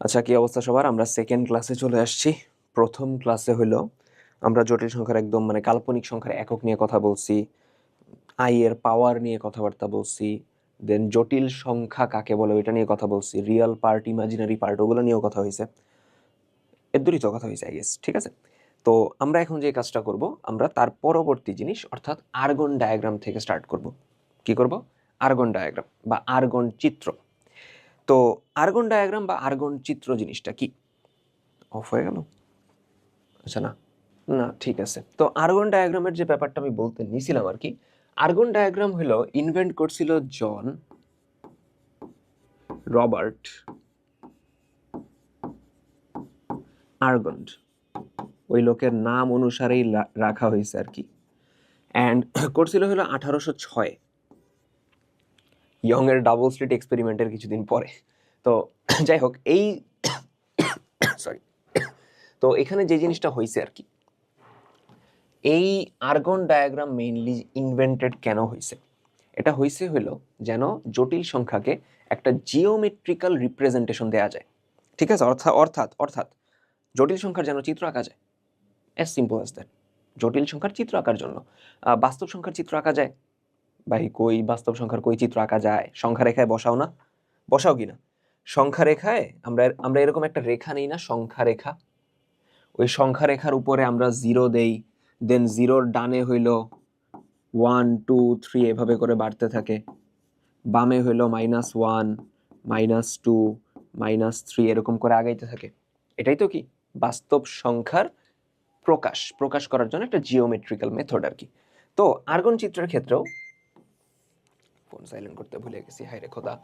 আচ্ছা, কি অবস্থা সবার? আমরা সেকেন্ড ক্লাসে চলে আসছি। প্রথম ক্লাসে হলো আমরা জটিল সংখ্যার একদম কাল্পনিক সংখ্যার একক নিয়ে কথা বলছি, আই এর পাওয়ার নিয়ে কথাবার্তা বলছি, দেন জটিল সংখ্যা কাকে বলে ওইটা নিয়ে কথা বলছি, রিয়েল পার্ট, ইমাজিনারি পার্ট, ওগুলো নিয়েও কথা হয়েছে। এর দূরই তো কথা হয়েছে, আই গেস। ঠিক আছে, তো আমরা এখন যে কাজটা করব, আমরা তার পরবর্তী জিনিস অর্থাৎ আর্গন ডায়াগ্রাম থেকে স্টার্ট করব। কি করব? আর্গন ডায়াগ্রাম বা আর্গন চিত্র। তো আর্গন ডায়াগ্রাম বা আর্গন চিত্র জিনিসটা কি? অফ হয়ে গেল? আচ্ছা, না না, ঠিক আছে। তো আর্গন ডায়াগ্রামের যে ব্যাপারটা আমি বলতে নিছিলাম আর কি, আর্গন ডায়াগ্রাম হলো ইনভেন্ট করছিল জন রবার্ট আর্গন্ড। ওই লোকের নাম অনুসারেই রাখা হয়েছে আর কি। অ্যান্ড করছিল হলো 1806 ইয়ং এর ডাবল স্লিট এক্সপেরিমেন্টের কিছুদিন পরে। তো যাই হোক, এই সরি, তো এখানে যে জিনিসটা হয়েছে আর কি, এই আর্গন ডায়াগ্রাম মেইনলি ইনভেন্টেড কেন হয়েছে? এটা হয়েছে হলো যেন জটিল সংখ্যাকে একটা জিওমেট্রিক্যাল রিপ্রেজেন্টেশন দেওয়া যায়। ঠিক আছে, অর্থাৎ অর্থাৎ জটিল সংখ্যার যেন চিত্র আঁকা যায়। As simple as that. জটিল সংখ্যার চিত্র আঁকার জন্য বাস্তব সংখ্যার চিত্র আঁকা যায় ভাই? কই বাস্তব সংখ্যার কই চিত্র আঁকা যায়? সংখ্যা রেখায় বসাও না? বসাও কি না? সংখ্যা রেখায় আমরা আমরা এরকম একটা রেখা নেই না, সংখ্যা রেখা? ওই সংখ্যা রেখার উপরে আমরা জিরো দেই, দেন জিরোর ডানে হইল 1 2 3 এভাবে করে বাড়তে থাকে, বামে হইলো -1 -2 -3 এরকম করে আগাইতে থাকে। এটাই তো কি বাস্তব সংখ্যার প্রকাশ করার জন্য একটা জিওমেট্রিক্যাল মেথড আর কি। তো আর্গন চিত্রের ক্ষেত্রেও, ফোন সাইলেন্ট করতে ভুলে গেছি, হায় রে খোদা।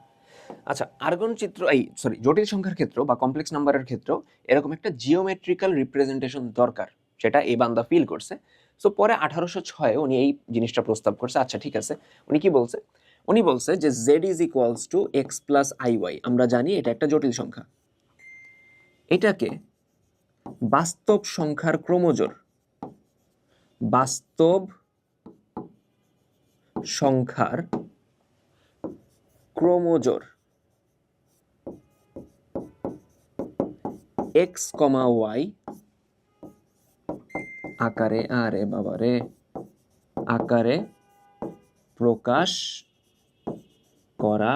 আচ্ছা, আর্গন চিত্র জটিল সংখ্যার ক্ষেত্র বা কমপ্লেক্স নাম্বারের ক্ষেত্র এরকম একটা জিওমেট্রিক্যাল রিপ্রেজেন্টেশন দরকার, সেটা এই বান্দা ফিল করছে। সো পরে 1806 উনি এই জিনিসটা প্রস্তাব করছে। আচ্ছা, ঠিক আছে, উনি কি বলছে? উনি বলছে যে z is equals to x plus I y. আমরা জানি এটা একটা জটিল সংখ্যা। এটাকে বাস্তব সংখ্যার ক্রমজোড়, বাস্তব সংখ্যার ক্রমজোড় এক্স কমা ওয়াই আকারে, আরে বাবারে, আকারে প্রকাশ করা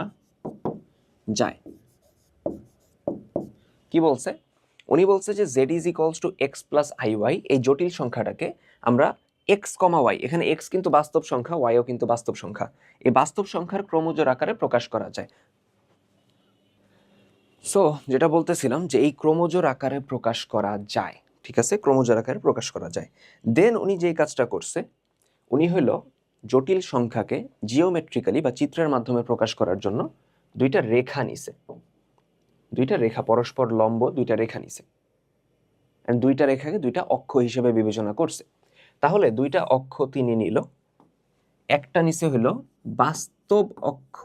যায়। কি বলছে? উনি বলছে যে z is equals to x plus I y, এই জটিল সংখ্যাটাকে আমরা এক্স কমা ওয়াই, এখানে এক্স কিন্তু বাস্তব সংখ্যা, ওয়াইও কিন্তু বাস্তব সংখ্যা, এই বাস্তব সংখ্যার ক্রমজোড় আকারে প্রকাশ করা যায়। সো যেটা বলতেছিলাম যে এই ক্রমজোড় আকারে প্রকাশ করা যায়। ঠিক আছে, ক্রমজোড় আকারে প্রকাশ করা যায়। দেন উনি যেই কাজটা করছে, উনি হলো জটিল সংখ্যাকে জিওমেট্রিক্যালি বা চিত্রের মাধ্যমে প্রকাশ করার জন্য দুইটা রেখা নিছে, দুইটা রেখা পরস্পর লম্ব, দুইটা রেখা নিছে, দুইটা রেখাকে দুইটা অক্ষ হিসেবে বিবেচনা করছে। তাহলে দুইটা অক্ষ তিনি নিল, একটা নিচে হলো বাস্তব অক্ষ,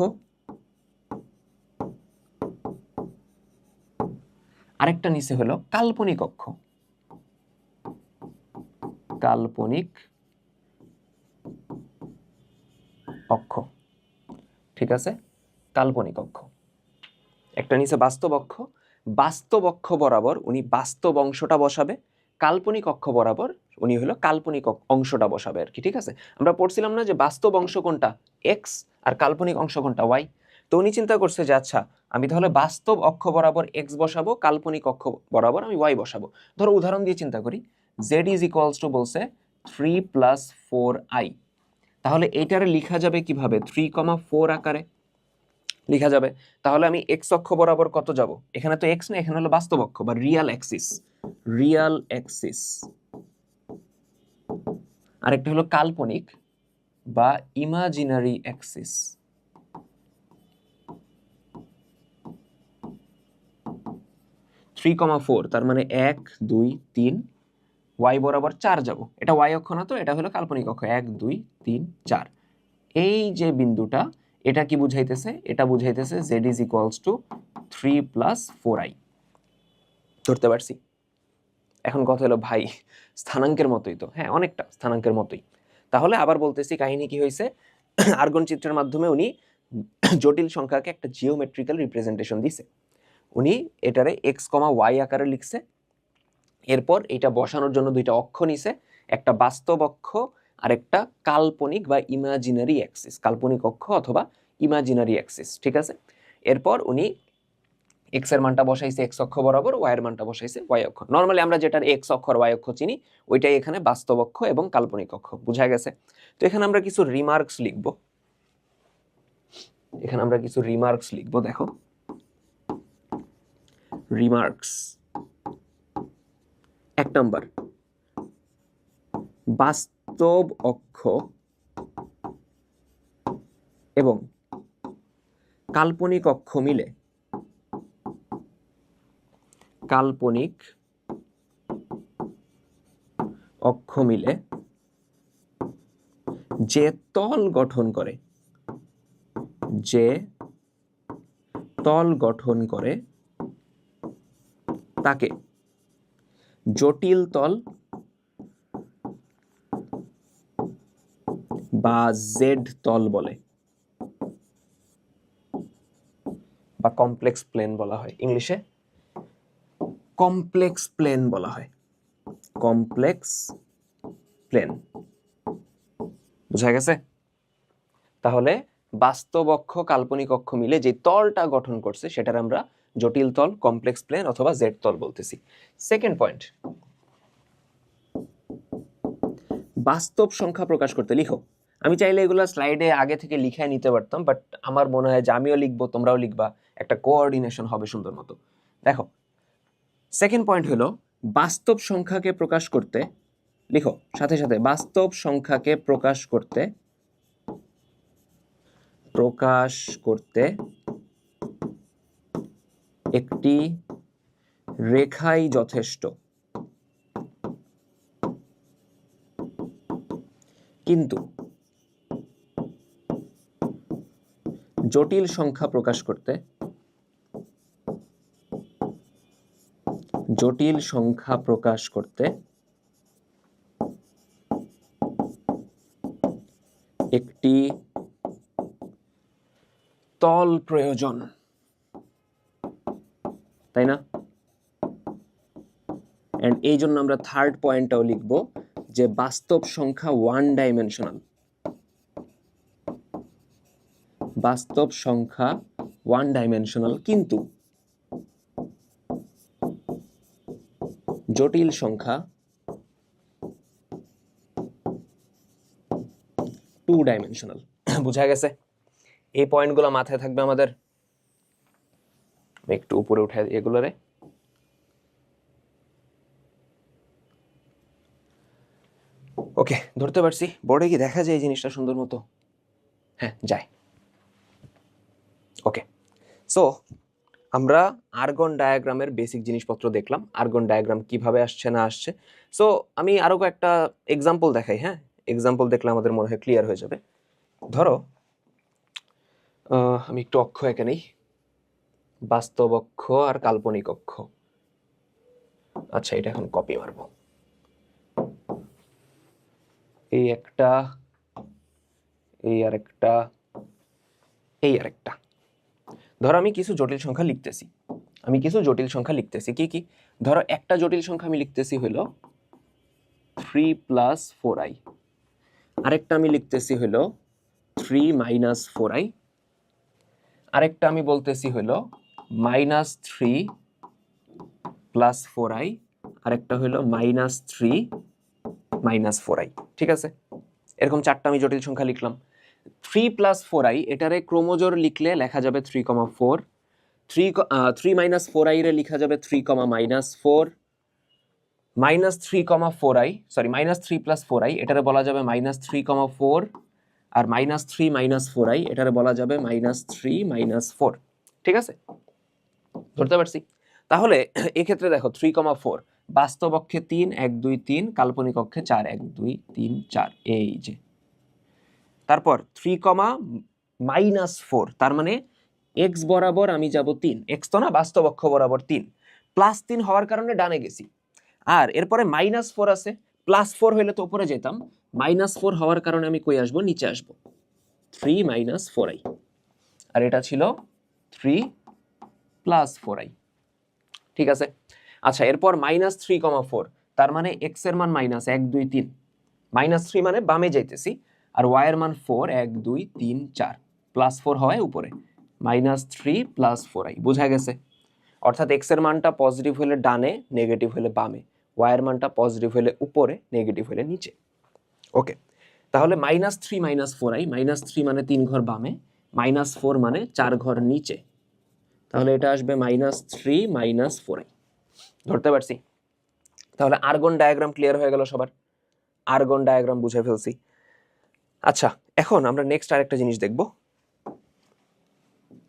আরেকটা নিচে হলো কাল্পনিক অক্ষ। কাল্পনিক অক্ষ, ঠিক আছে, কাল্পনিক অক্ষ। একটা নিচে বাস্তব অক্ষ, বাস্তব অক্ষ বরাবর উনি বাস্তব অংশটা বসাবে, কাল্পনিক অক্ষ বরাবর উনি হলো কাল্পনিক অংশটা বসাবে আর কি। ঠিক আছে, আমরা পড়ছিলাম না যে বাস্তব অংশ কোনটা এক্স আর কাল্পনিক অংশ কোনটা ওয়াই? তো উনি চিন্তা করছে যে আচ্ছা, আমি তাহলে বাস্তব অক্ষ বরাবর এক্স বসাবো, কাল্পনিক অক্ষ বরাবর আমি ওয়াই বসাবো। ধরো উদাহরণ দিয়ে চিন্তা করি, জেড ইজ ইকুয়ালস টু বলছে 3 + 4i। তাহলে এইটারে লিখা যাবে কিভাবে? 3,4 আকারে লিখা যাবে। তাহলে আমি এক্স অক্ষ বরাবর কত যাব? এখানে তো এক্স না, এখানে হলো বাস্তব অক্ষ বা রিয়াল অ্যাক্সিস, রিয়াল অ্যাক্সিস। আরেকটা হলো কাল্পনিক বা imaginary Axis. Three comma four, তার মানে 1 2 3, ওয়াই বরাবর 4 যাব। এটা ওয়াই অক্ষ না, তো এটা হলো কাল্পনিক অক্ষ। 1 2 3 4, এই যে বিন্দুটা, এটা কি বুঝাইতেছে? এটা বুঝাইতেছে z is equals two 3 + 4i। ধরতে পারছি? এখন কথা হলো ভাই, স্থানাঙ্কের মতোই তো। হ্যাঁ, অনেকটা স্থানাঙ্কের মতোই। তাহলে আবার বলতেছি, কাহিনী কি হয়েছে? আর্গন চিত্রের মাধ্যমে উনি জটিল সংখ্যাকে একটা জিওমেট্রিক্যাল রিপ্রেজেন্টেশন দিছে। উনি এটারে এক্স কমা ওয়াই আকারে লিখছে, এরপর এটা বসানোর জন্য দুইটা অক্ষ নিছে, একটা বাস্তব অক্ষ আর একটা কাল্পনিক বা ইমাজিনারি অ্যাক্সিস, কাল্পনিক অক্ষ অথবা ইমাজিনারি অ্যাক্সিস, ঠিক আছে। এরপর উনি এক্স এর মানটা বসাইছে এক্স অক্ষ বরাবর, ওয়াই এর মানটা বসাইছে ওয়াই অক্ষ। নর্মালি আমরা যেটার এক্স অক্ষ আর ওয়াই অক্ষ চিনি ওইটাই এখানে বাস্তব অক্ষ এবং কাল্পনিক অক্ষ, বুঝা গেছে। তো এখানে আমরা কিছু রিমার্কস লিখব, এখানে আমরা কিছু রিমার্কস লিখব, দেখো রিমার্কস। 1 নাম্বার, বাস্তব অক্ষ এবং কাল্পনিক অক্ষ মিলে, কাল্পনিক অক্ষ মিলে যে তল গঠন করে, যে তল গঠন করে তাকে জটিল তল বা জেড তল বলে, বা কমপ্লেক্স প্লেন বলা হয়, ইংলিশে কমপ্লেক্স প্লেন বলা হয়, কমপ্লেক্স প্লেন, বুঝা গেছে। তাহলে বাস্তব অক্ষ কাল্পনিক অক্ষ মিলে যে তলটা গঠন করছে সেটার আমরা জটিল তল, কমপ্লেক্স প্লেন অথবা জেড তল বলতেছি। সেকেন্ড পয়েন্ট, বাস্তব সংখ্যা প্রকাশ করতে লিখো। আমি চাইলে এগুলো স্লাইডে আগে থেকে লিখে নিতে পারতাম, বাট আমার মনে হয় যে আমিও লিখবো তোমরাও লিখবা, একটা কোঅর্ডিনেশন হবে সুন্দর মতো। দেখো সেকেন্ড পয়েন্ট হলো বাস্তব সংখ্যাকে প্রকাশ করতে, লিখো সাথে সাথে, বাস্তব সংখ্যাকে প্রকাশ করতে একটি রেখাই যথেষ্ট, কিন্তু জটিল সংখ্যা প্রকাশ করতে, জটিল সংখ্যা প্রকাশ করতে একটি তল প্রয়োজন, তাই না? এন্ড এই জন্য আমরা থার্ড পয়েন্টটাও লিখব যে বাস্তব সংখ্যা ওয়ান ডাইমেনশনাল, বাস্তব সংখ্যা ওয়ান ডাইমেনশনাল কিন্তু জটিল সংখ্যা টু ডাইমেনশনাল, বুঝা গেছে। এই পয়েন্টগুলো মাথায় থাকবে আমাদের। একটু উপরে উঠে এগুলোরে, ওকে ধরতে পারছি। বোর্ডে কি দেখা যায় এই জিনিসটা সুন্দর মতো? হ্যাঁ যায়। ওকে, সো আমরা আর্গন ডায়াগ্রামের বেসিক জিনিসপত্র দেখলাম, আর্গন ডায়াগ্রাম কিভাবে আসছে না আসছে। সো আমি আরো কয়েকটা এক্সাম্পল দেখাই। হ্যাঁ, এক্সাম্পল দেখলে আমাদের মনে হয় ক্লিয়ার হয়ে যাবে। ধরো আমি একটু অক্ষ এঁকে নেই, বাস্তব অক্ষ আর কাল্পনিক অক্ষ। আচ্ছা, এটা এখন কপি মারবো। এই একটা, এই আরেকটা, এই আরেকটা। ধরো আমি কিছু জটিল সংখ্যা লিখতেছি, কি কি? ধরো একটা জটিল সংখ্যা আমি লিখতেছি হলো 3 + 4i, আরেকটা আমি লিখতেছি হলো 3 - 4i, আরেকটা আমি বলতেছি হলো -3 + 4i, আরেকটা হলো -3 - 4i, ঠিক আছে? এরকম চারটা আমি জটিল সংখ্যা লিখলাম। 3 + 4i এটারে ক্রমজোড় লিখলে লেখা যাবে 3,4, 3 - 4i রে লেখা যাবে 3, -4, -3,4i, সরি -3 + 4i এটারে বলা যাবে -3,4, আর -3 - 4i এটারে বলা যাবে -3 - 4, ঠিক আছে? ধরতে পারছি? তাহলে এক্ষেত্রে দেখো 3,4 বাস্তব অক্ষে 3, 1 2 3, কাল্পনিক অক্ষে 4, 1 2 3 4, এই যে। তারপর 3, -4, তার মানে x বরাবর আমি যাব 3, x তো না, বাস্তব অক্ষ বরাবর 3, +3 হওয়ার কারণে ডানে গেছি। আর এরপরে -4 আছে, +4 হইলে তো উপরে যেতাম, -4 হওয়ার কারণে আমি কই আসবো? নিচে আসবো, 3 - 4i, আর এটা ছিল 3 + 4i, ঠিক আছে। আচ্ছা, এরপর -3,4, তার মানে এক্স এর মান -1 2 3, -3 মানে বামে যাইতেছি, আর ওয়াই এর মান 4 1 2 3 4, +4 হয় উপরে, -3 + 4i, বোঝা গেছে? অর্থাৎ এক্স এর মানটা পজিটিভ হলে ডানে, নেগেটিভ হলে বামে, ওয়াই এর মানটা পজিটিভ হলে উপরে, নেগেটিভ হলে নিচে। ওকে, তাহলে -3 - 4i, -3 মানে 3 ঘর বামে, -4 মানে 4 ঘর নিচে, তাহলে এটা আসবে -3 - 4i। ধরতে পারছি? তাহলে আর্গন ডায়াগ্রাম ক্লিয়ার হয়ে গেল সবার? আর্গন ডায়াগ্রাম বুঝে ফেলছি। আচ্ছা, এখন আমরা নেক্সট আরেকটা জিনিস দেখব।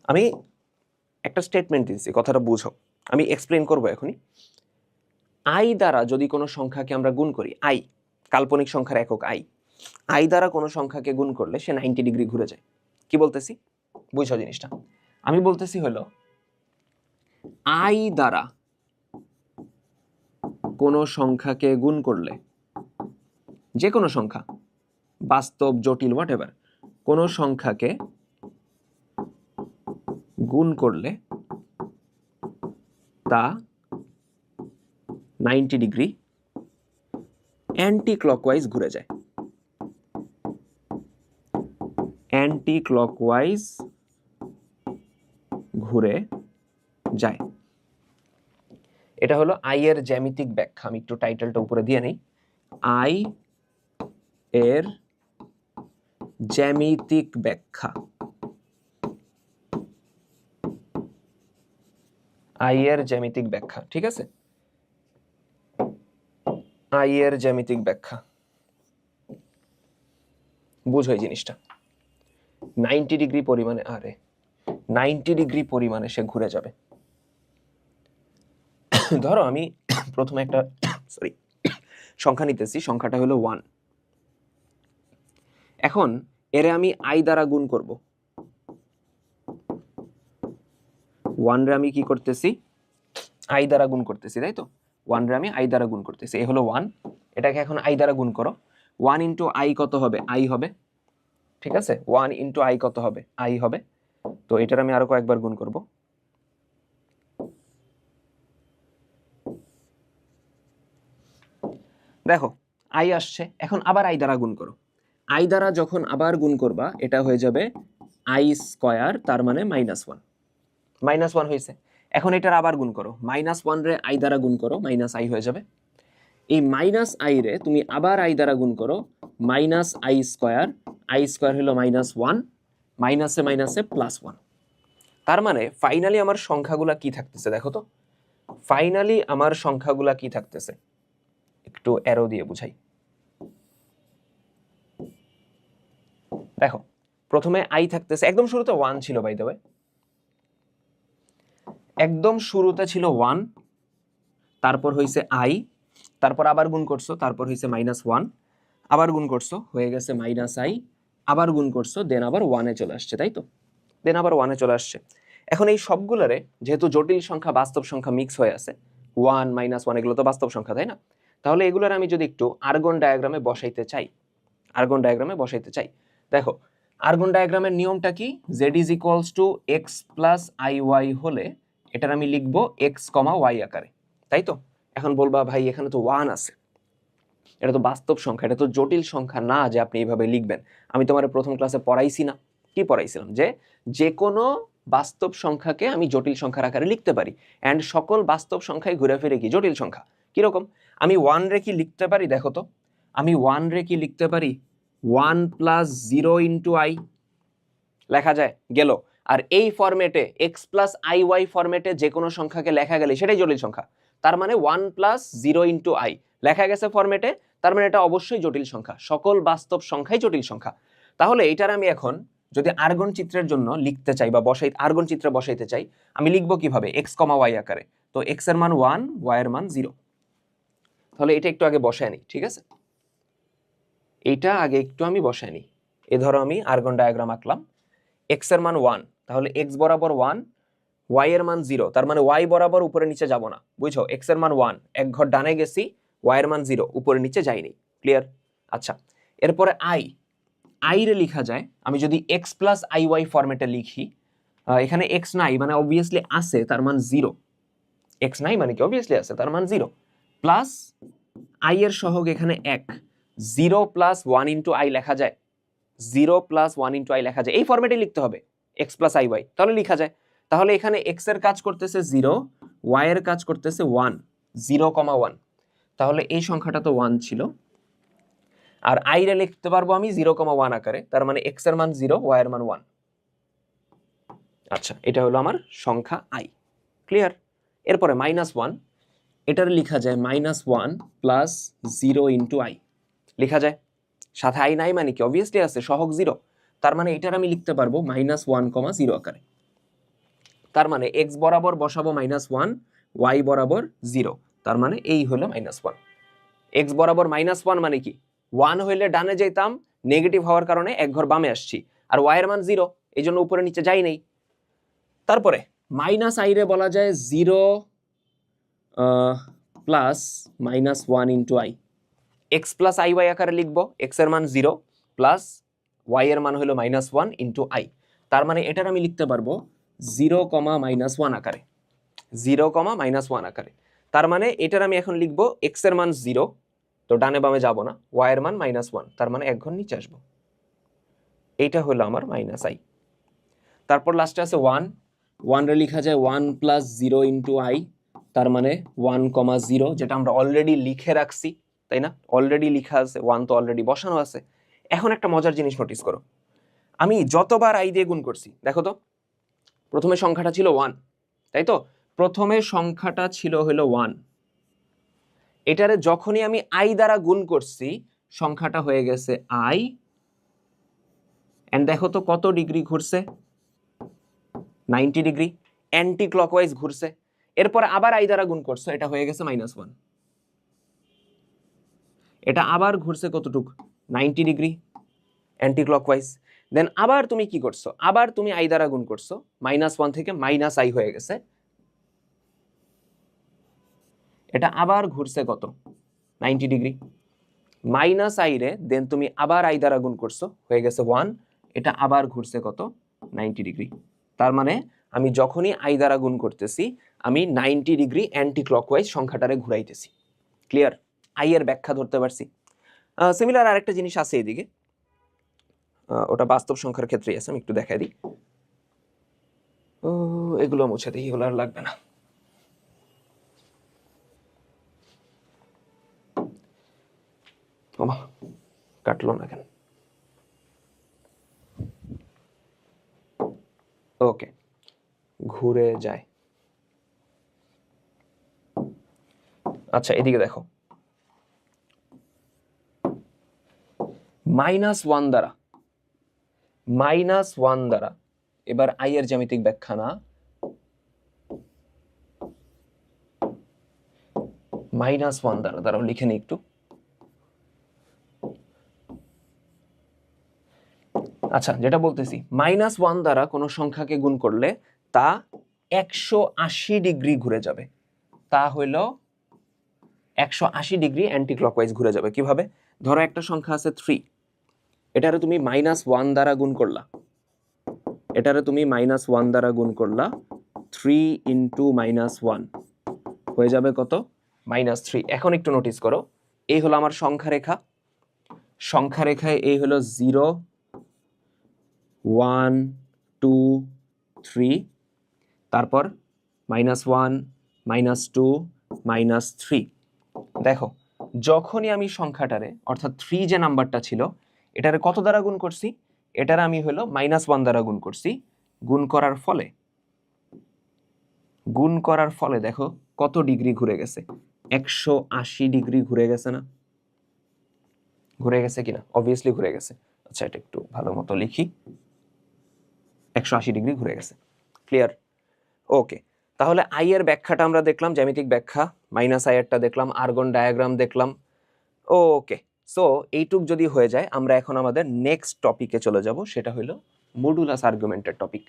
আমি একটা স্টেটমেন্ট দিচ্ছি, কথাটা বুঝো, আমি এক্সপ্লেন করবো এখনই। আই দ্বারা যদি কোনো সংখ্যাকে আমরা গুণ করি, আই কাল্পনিক সংখ্যার একক আই, আই দ্বারা কোনো সংখ্যাকে গুণ করলে সে 90 ডিগ্রি ঘুরে যায়। কি বলতেছি বুঝো জিনিসটা? আমি বলতেছি হলো আই দ্বারা কোনো সংখ্যাকে গুণ করলে, যে কোনো সংখ্যা, বাস্তব জটিল হোয়াট এভার, কোনো সংখ্যাকে গুণ করলে তা 90 ডিগ্রি অ্যান্টি ক্লকওয়াইজ ঘুরে যায়। অ্যান্টি ক্লকওয়াইজ ঘুরে যায়, এটা হলো আই এর জ্যামিতিক ব্যাখ্যা। আমি একটু টাইটেলটা উপরে দিয়ে নেই, আই এর জ্যামিতিক ব্যাখ্যা। আই এর জ্যামিতিক ব্যাখ্যা, ঠিক আছে? আই এর জ্যামিতিক ব্যাখ্যা বুঝো এই জিনিসটা। 90 ডিগ্রি পরিমাণে, আরে 90 ডিগ্রি পরিমাণে সে ঘুরে যাবে। ধরো আমি প্রথমে একটা সংখ্যা নিতেছি, সংখ্যাটা হলো 1। এখন এরে আমি আই দ্বারা গুণ করব। 1 রে আমি কি করতেছি? আই দ্বারা গুণ করতেছি, তাই তো? 1 রে আমি আই দ্বারা গুণ করতেছি, এ হলো 1, এটাকে এখন আই দ্বারা গুণ করো। 1 ইন্টু আই কত হবে? আই হবে, ঠিক আছে? 1 ইন্টু আই কত হবে? আই হবে। তো এটার আমি আরো কয়েকবার গুণ করব। দেখো আই আসছে, এখন আবার আই দ্বারা গুণ করো। আই দ্বারা যখন আবার গুণ করবা, এটা হয়ে যাবে আই স্কয়ার, তার মানে -1, -1 হয়েছে। এখন এটার আবার গুণ করো, -1 রে আই দ্বারা গুণ করো, -i হয়ে যাবে। এই -i রে তুমি আবার আই দ্বারা গুণ করো, -i স্কয়ার, আই স্কয়ার হলো -1, মাইনাসে মাইনাসে +1। তার মানে ফাইনালি আমার সংখ্যাগুলা কি থাকতেছে দেখো তো? ফাইনালি আমার সংখ্যাগুলা কি থাকতেছে? একটু অ্যারো দিয়ে বুঝাই। দেখো প্রথমে আই থাকতেছে, একদম শুরুতে 1 ছিল, বাই দ্য ওয়ে, একদম শুরুতে ছিল 1, তারপর হইছে আই, তারপর আবার গুণ করছো, তারপর হইছে -1, আবার গুণ করছো, হয়ে গেছে -i, আবার গুণ করছো, দেন আবার 1-এ চলে আসছে, তাই তো? দেন আবার 1-এ চলে আসছে। এখন এই সবগুলোরে যেহেতু জটিল সংখ্যা বাস্তব সংখ্যা মিক্স হয়ে আছে, 1 -1 এগুলো তো বাস্তব সংখ্যা, তাই না? তাহলে এগুলোর আমি যদি একটু আর্গন ডায়াগ্রামে বসাইতে চাই, আর্গন ডায়াগ্রামে বসাইতে চাই, দেখো আর্গন ডায়াগ্রামের নিয়মটা কি? z = x + iy হলে এটার আমি লিখবো x, y আকারে, তাই তো? এখন বলবা ভাই এখানে তো 1 আছে, এটা তো বাস্তব সংখ্যা, এটা তো জটিল সংখ্যা না যে আপনি এইভাবে লিখবেন। আমি তোমার প্রথম ক্লাসে পড়াইছি না? কি পড়াইছিলাম? যে কোনো বাস্তব সংখ্যাকে আমি জটিল সংখ্যার আকারে লিখতে পারি, অ্যান্ড সকল বাস্তব সংখ্যায় ঘুরে ফিরে কি জটিল সংখ্যা। কিরকম? আমি 1 রে কি লিখতে পারি দেখো তো? আমি 1 রে কি লিখতে পারি? 1 + 0 × i লেখা যায়, গেল। আর এই ফরম্যাটে x + iy ফরম্যাটে যে কোনো সংখ্যাকে লেখা গেলে সেটাই জটিল সংখ্যা। তার মানে 1 + 0 × i লেখা গেছে ফরম্যাটে, তার মানে এটা অবশ্যই জটিল সংখ্যা। সকল বাস্তব সংখ্যাই জটিল সংখ্যা। তাহলে এটার আমি এখন যদি আর্গন চিত্রের জন্য লিখতে চাই বা আর্গন চিত্রে বসাইতে চাই, আমি লিখবো কিভাবে? x, y আকারে। তো x এর মান 1, y এর মান 0। তাহলে এটা একটু আগে বসায় নিই, ঠিক আছে? এইটা আগে একটু আমি বসায় নিই। এ ধরো আমি আর্গন ডায়াগ্রাম আঁকলাম, x এর মান 1, তাহলে x বরাবর 1, y এর মান 0, তার মানে y বরাবর উপরে নিচে যাব না, বুঝছো? x এর মান 1, এক ঘর ডানে গেছি, y এর মান 0, উপরে নিচে যাইনি, ক্লিয়ার? আচ্ছা, এরপরে i রে লেখা যায়, আমি যদি x + iy ফরম্যাটে লিখি, এখানে x নাই, মানে অবভিয়াসলি আছে, তার মান 0, এক্স নাই মানে কি অবভিয়াসলি আছে, তার মান 0 প্লাস আই এর সহগ এখানে 1, 0 প্লাস 1 ইন্টু আই লেখা যায়, 0 প্লাস 1 ইন্টু আই লেখা যায়, এই ফরম্যাটে লিখতে হবে এক্স প্লাস আই ওয়াই, তাহলে লেখা যায়। তাহলে এখানে এক্স এর কাজ করতেছে 0, ওয়াই এর কাজ করতেছে 1, 0,1, তাহলে এই সংখ্যাটা তো 1 ছিল, আর আই রে লিখতে পারবো আমি 0,1 আকারে, তার মানে এক্স এর মান 0, ওয়াই এর মান 1। আচ্ছা, এটা হলো আমার সংখ্যা আই, ক্লিয়ার। এরপরে -1, এটার লেখা যায় -1 প্লাস 0 ইন্টু আই, লেখা যায়, সাথে আই নাই মানে কি অবভিয়াসলি আছে, সহগ 0, তার মানে এটার আমি লিখতে পারবো -1,0 আকারে। তার মানে এক্স বরাবর বসাবো -1, ওয়াই বরাবর 0, তার মানে এই হলো -1। এক্স বরাবর -1 মানে কি, 1 হইলে ডানে যেতাম, নেগেটিভ হওয়ার কারণে এক ঘর বামে আসছি, আর ওয়াই এর মান 0, এই জন্য উপরে নিচে যাই নেই। তারপরে মাইনাস আই রে বলা যায় 0 plus -1 into i, x plus I y আকারে লিখবো, এক্স এর মান 0 প্লাস ওয়াই এর মান হলো -1 ইন্টু আই, তার মানে এটার আমি লিখতে পারবো 0,-1 আকারে, 0,-1 আকারে। তার মানে এটার আমি এখন লিখবো এক্স এর মান 0, তো ডানে বামে যাব না, ওয়াই এর মান -1, তার মানে এক ঘর নিচে আসবো, এইটা হলো আমার মাইনাস আই। তারপর লাস্টে আছে 1 রে লেখা যায় 1 প্লাস 0 ইন্টু আই, তার মানে 1,0, যেটা আমরা অলরেডি লিখে রাখছি, তাই না, অলরেডি লেখা আছে, 1 তো অলরেডি বসানো আছে। এখন একটা মজার জিনিস নোটিস করো, আমি যতবার আই দিয়ে গুণ করছি, দেখো তো, প্রথমে সংখ্যাটা ছিল 1, তাই তো, প্রথমে সংখ্যাটা ছিল হলো 1, এটারে যখনই আমি আই দ্বারা গুণ করছি সংখ্যাটা হয়ে গেছে আই, এন্ড দেখো তো কত ডিগ্রি ঘুরছে, 90 ডিগ্রি, অ্যান্টি ক্লকওয়াইজ ঘুরছে। এরপর আবার আই দ্বারা গুণ করছো, এটা হয়ে গেছে -1, এটা আবার ঘুরছে কতটুক, 90 ডিগ্রি, অ্যান্টি ক্লকওয়াইজ। দেন আবার তুমি কি করছো, আবার তুমি আই দ্বারা গুণ করছো, -1 থেকে মাইনাস আই হয়ে গেছে, এটা আবার ঘুরছে কত, 90 ডিগ্রি, মাইনাস আই রে দেন তুমি আবার আই দ্বারা গুণ করছো, হয়ে গেছে 1, এটা আবার ঘুরছে কত, 90 ডিগ্রি। তার মানে আমি যখনই আই দ্বারা গুণ করতেছি আমি 90 ডিগ্রি অ্যান্টি ক্লকওয়াইজ সংখ্যাটারে ঘুরাইতেছি, ক্লিয়ার। আই এর ব্যাখ্যা ধরতে পারছি। সিমিলার আরেকটা জিনিস আছে এদিকে, ওটা বাস্তব সংখ্যার ক্ষেত্রেই আছে, আমি একটু দেখাই দিই। এগুলো মুছে দিই, এগুলো আর লাগবে না। কাটলো না কেন, ওকে, ঘুরে যায়। আচ্ছা, এদিকে দেখো, -1 দ্বারা এবার আই এর জ্যামিতিক ব্যাখ্যা না, -1 দ্বারা, দাঁড়াও লিখে নিই একটু। আচ্ছা, যেটা বলতেছি, -1 দ্বারা কোনো সংখ্যাকে গুণ করলে তা 180 ডিগ্রি ঘুরে যাবে, তা হইল 180 ডিগ্রি অ্যান্টি ক্লকওয়াইজ ঘুরে যাবে। কিভাবে, ধরো একটা সংখ্যা আছে 3, এটারে তুমি -1 দ্বারা গুণ করলা, এটারে তুমি -1 দ্বারা গুণ করলা, 3 ইন্টু -1 হয়ে যাবে কত, -3। এখন একটু নোটিস করো, এই হলো আমার সংখ্যা রেখা, সংখ্যা রেখায় এই হলো 0, 1, 2, 3, তারপর -1, -2, -3। দেখো, যখনই আমি সংখ্যাটারে অর্থাৎ 3 যে নাম্বারটা ছিল এটারে কত দ্বারা গুণ করছি, এটারে আমি হলো -1 দ্বারা গুণ করছি, গুণ করার ফলে দেখো কত ডিগ্রি ঘুরে গেছে, 180 ডিগ্রি ঘুরে গেছে না, ঘুরে গেছে কিনা, অবভিয়াসলি ঘুরে গেছে। আচ্ছা, এটা একটু ভালো মতো লিখি, 180 ডিগ্রি ঘুরে গেছে, ক্লিয়ার। ওকে, তাহলে আই এর ব্যাখ্যাটা আমরা দেখলাম, জ্যামিতিক ব্যাখ্যা, -আই এরটা দেখলাম, আর্গন ডায়াগ্রাম দেখলাম। ওকে, সো এইটুক যদি হয়ে যায় আমরা এখন আমাদের নেক্সট টপিকে চলে যাব, সেটা হলো মডুলাস আর্গুমেন্টের টপিক।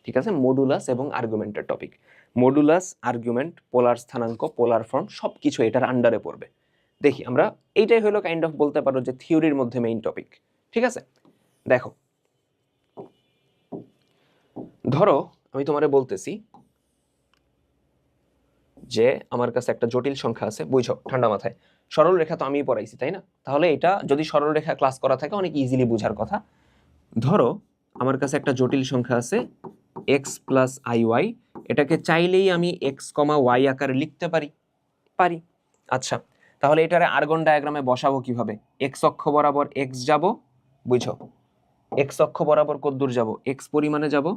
ঠিক আছে, মডুলাস এবং আর্গুমেন্টের টপিক, মডুলাস, আর্গুমেন্ট, পোলার স্থানাঙ্ক, পোলার ফর্ম, সবকিছু এটার আন্ডারে পড়বে। দেখি আমরা, এইটাই হলো কাইন্ড অফ বলতে পারো যে থিওরির মধ্যে মেইন টপিক। ঠিক আছে, দেখো, ধরো আমি তোমারে বলতেছি যে আমার কাছে একটা জটিল সংখ্যা আছে, বুঝো ঠান্ডা মাথায়, সরল রেখা তো আমিই পড়াইছি তাই না, তাহলে এটা যদি সরল রেখা ক্লাস করা থাকে অনেক ইজিলি বোঝার কথা। ধরো আমার কাছে একটা জটিল সংখ্যা আছে এক্স প্লাস আই ওয়াই, এটাকে চাইলেই আমি এক্স কমা ওয়াই আকারে লিখতে পারি পারি আচ্ছা, তাহলে এটারে আর্গন ডায়াগ্রামে বসাবো কিভাবে? এক্স অক্ষ বরাবর এক্স যাব, বুঝো এক্স অক্ষ বরাবর কতদূর যাব? এক্স পরিমাণে যাব,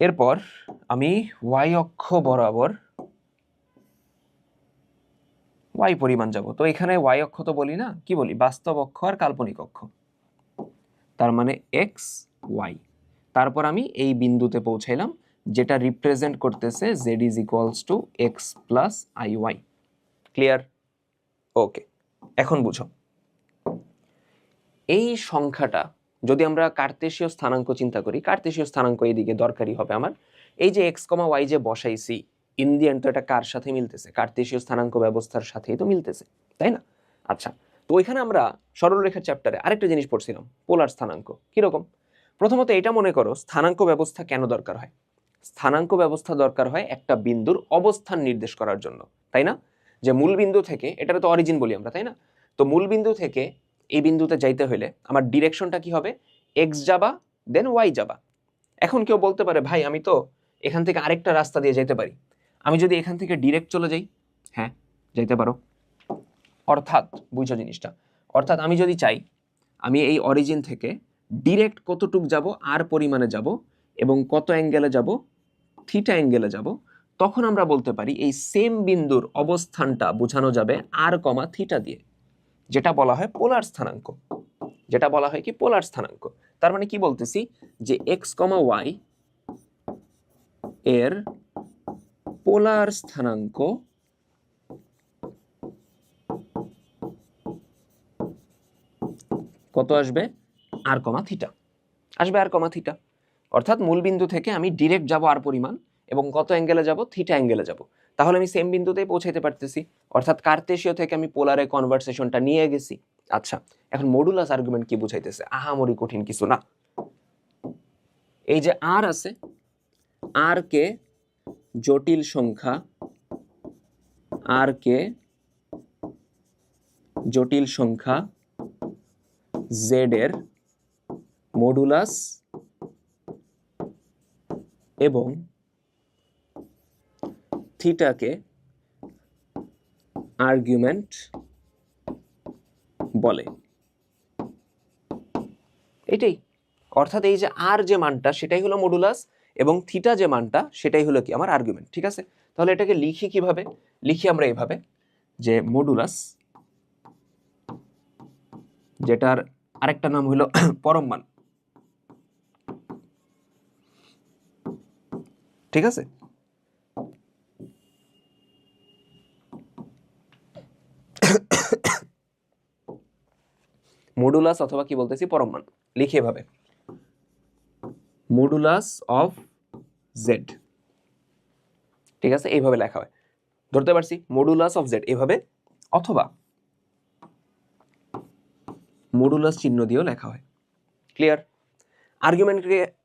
এরপর আমি ওয়াই অক্ষ বরাবর ওয়াই পরিমাণ যাব। তো এখানে ওয়াই অক্ষ তো বলি না, কি বলি? বাস্তব অক্ষ আর কাল্পনিক অক্ষ, তার মানে এক্স ওয়াই। তারপর আমি এই বিন্দুতে পৌঁছাইলাম যেটা রিপ্রেজেন্ট করতেছে Z is equals to x plus I Y. Clear? Okay, এখন বুঝো এই সংখ্যাটা যদি আমরা কার্তেশীয় স্থানাঙ্ক চিন্তা করি, কার্তেশীয় স্থানাঙ্ক এইদিকে দরকারি হবে আমার। এই যে এক্স কমা ওয়াই যে বসাইছি, ইন দি এন্ড তো এটা কার সাথে মিলতেছে? কার্তেশীয় স্থানাঙ্ক ব্যবস্থার সাথেই তো মিলতেছে, তাই না? আচ্ছা, তো ওইখানে আমরা সরলরেখার চ্যাপ্টারে আরেকটা জিনিস পড়ছিলাম, পোলার স্থানাঙ্ক। কিরকম? প্রথমত এটা মনে করো, স্থানাঙ্ক ব্যবস্থা কেন দরকার হয়? স্থানাঙ্ক ব্যবস্থা দরকার হয় একটা বিন্দুর অবস্থান নির্দেশ করার জন্য, তাই না? যে মূল বিন্দু থেকে, এটার তো অরিজিন বলি আমরা, তাই না? তো মূল বিন্দু থেকে এই বিন্দুতে যাইতে হলে আমার ডিরেকশনটা কি হবে? এক্স যাবা দেন ওয়াই যাবা। এখন কেউ বলতে পারে ভাই আমি তো এখান থেকে আরেকটা রাস্তা দিয়ে যেতে পারি, আমি যদি এখান থেকে ডিরেক্ট চলে যাই, হ্যাঁ যাইতে পারো। অর্থাৎ বুঝো জিনিসটা, অর্থাৎ আমি যদি চাই আমি এই অরিজিন থেকে ডিরেক্ট কতটুক যাব, আর পরিমাণে যাব, এবং কত অ্যাঙ্গেলে যাব, থিটা অ্যাঙ্গেলে যাব, তখন আমরা বলতে পারি এই সেম বিন্দুর অবস্থানটা বোঝানো যাবে আর কমা থিটা দিয়ে, যেটা বলা হয় পোলার স্থানাঙ্ক। যেটা বলা হয় কি? পোলার স্থানাঙ্ক। তার মানে কি বলতেছি? যে এক্স কমা ওয়াই এর পোলার স্থানাঙ্ক কত আসবে? আর কমা থিটা আসবে, আর কমা থিটা। অর্থাৎ মূল বিন্দু থেকে আমি ডিরেক্ট যাব আর পরিমাণ, এবং কত অ্যাঙ্গেলে যাব? থিটা অ্যাঙ্গেলে যাব। তাহলে আমি সেম বিন্দুতেই পৌঁছাইতে পারতেছি, অর্থাৎ কার্তেশীয় থেকে আমি পোলারে কনভার্সেশনটা নিয়ে গেছি। আচ্ছা, এখন মডুলাস আর্গুমেন্ট কি বুঝাইতেছে? আহামরি কঠিন কিছু না। এই যে আর আছে, আর কে জটিল সংখ্যা, আর কে জটিল সংখ্যা জেড এর মডুলাস এবং থিটাকে আর্গুমেন্ট বলে। এটাই, অর্থাৎ এই যে আর যে মানটা সেটাই হলো মডুলাস, এবং থিটা যে মানটা সেটাই হলো কি? আমার আর্গুমেন্ট। ঠিক আছে, তাহলে এটাকে লিখি কিভাবে? লিখি আমরা এইভাবে, যে মডুলাস, যেটার আরেকটা নাম হলো পরম মান। ঠিক আছে, মডুলাস অথবা কি বলতেছি? পরম মান। লিখি এভাবে, মডুলাস অফ জেড। ঠিক আছে, এইভাবে লেখা হয়, ধরতে পারছি? মডুলাস অফ জেড এভাবে, অথবা মডুলাস চিহ্ন দিয়েও লেখা হয়। ক্লিয়ার?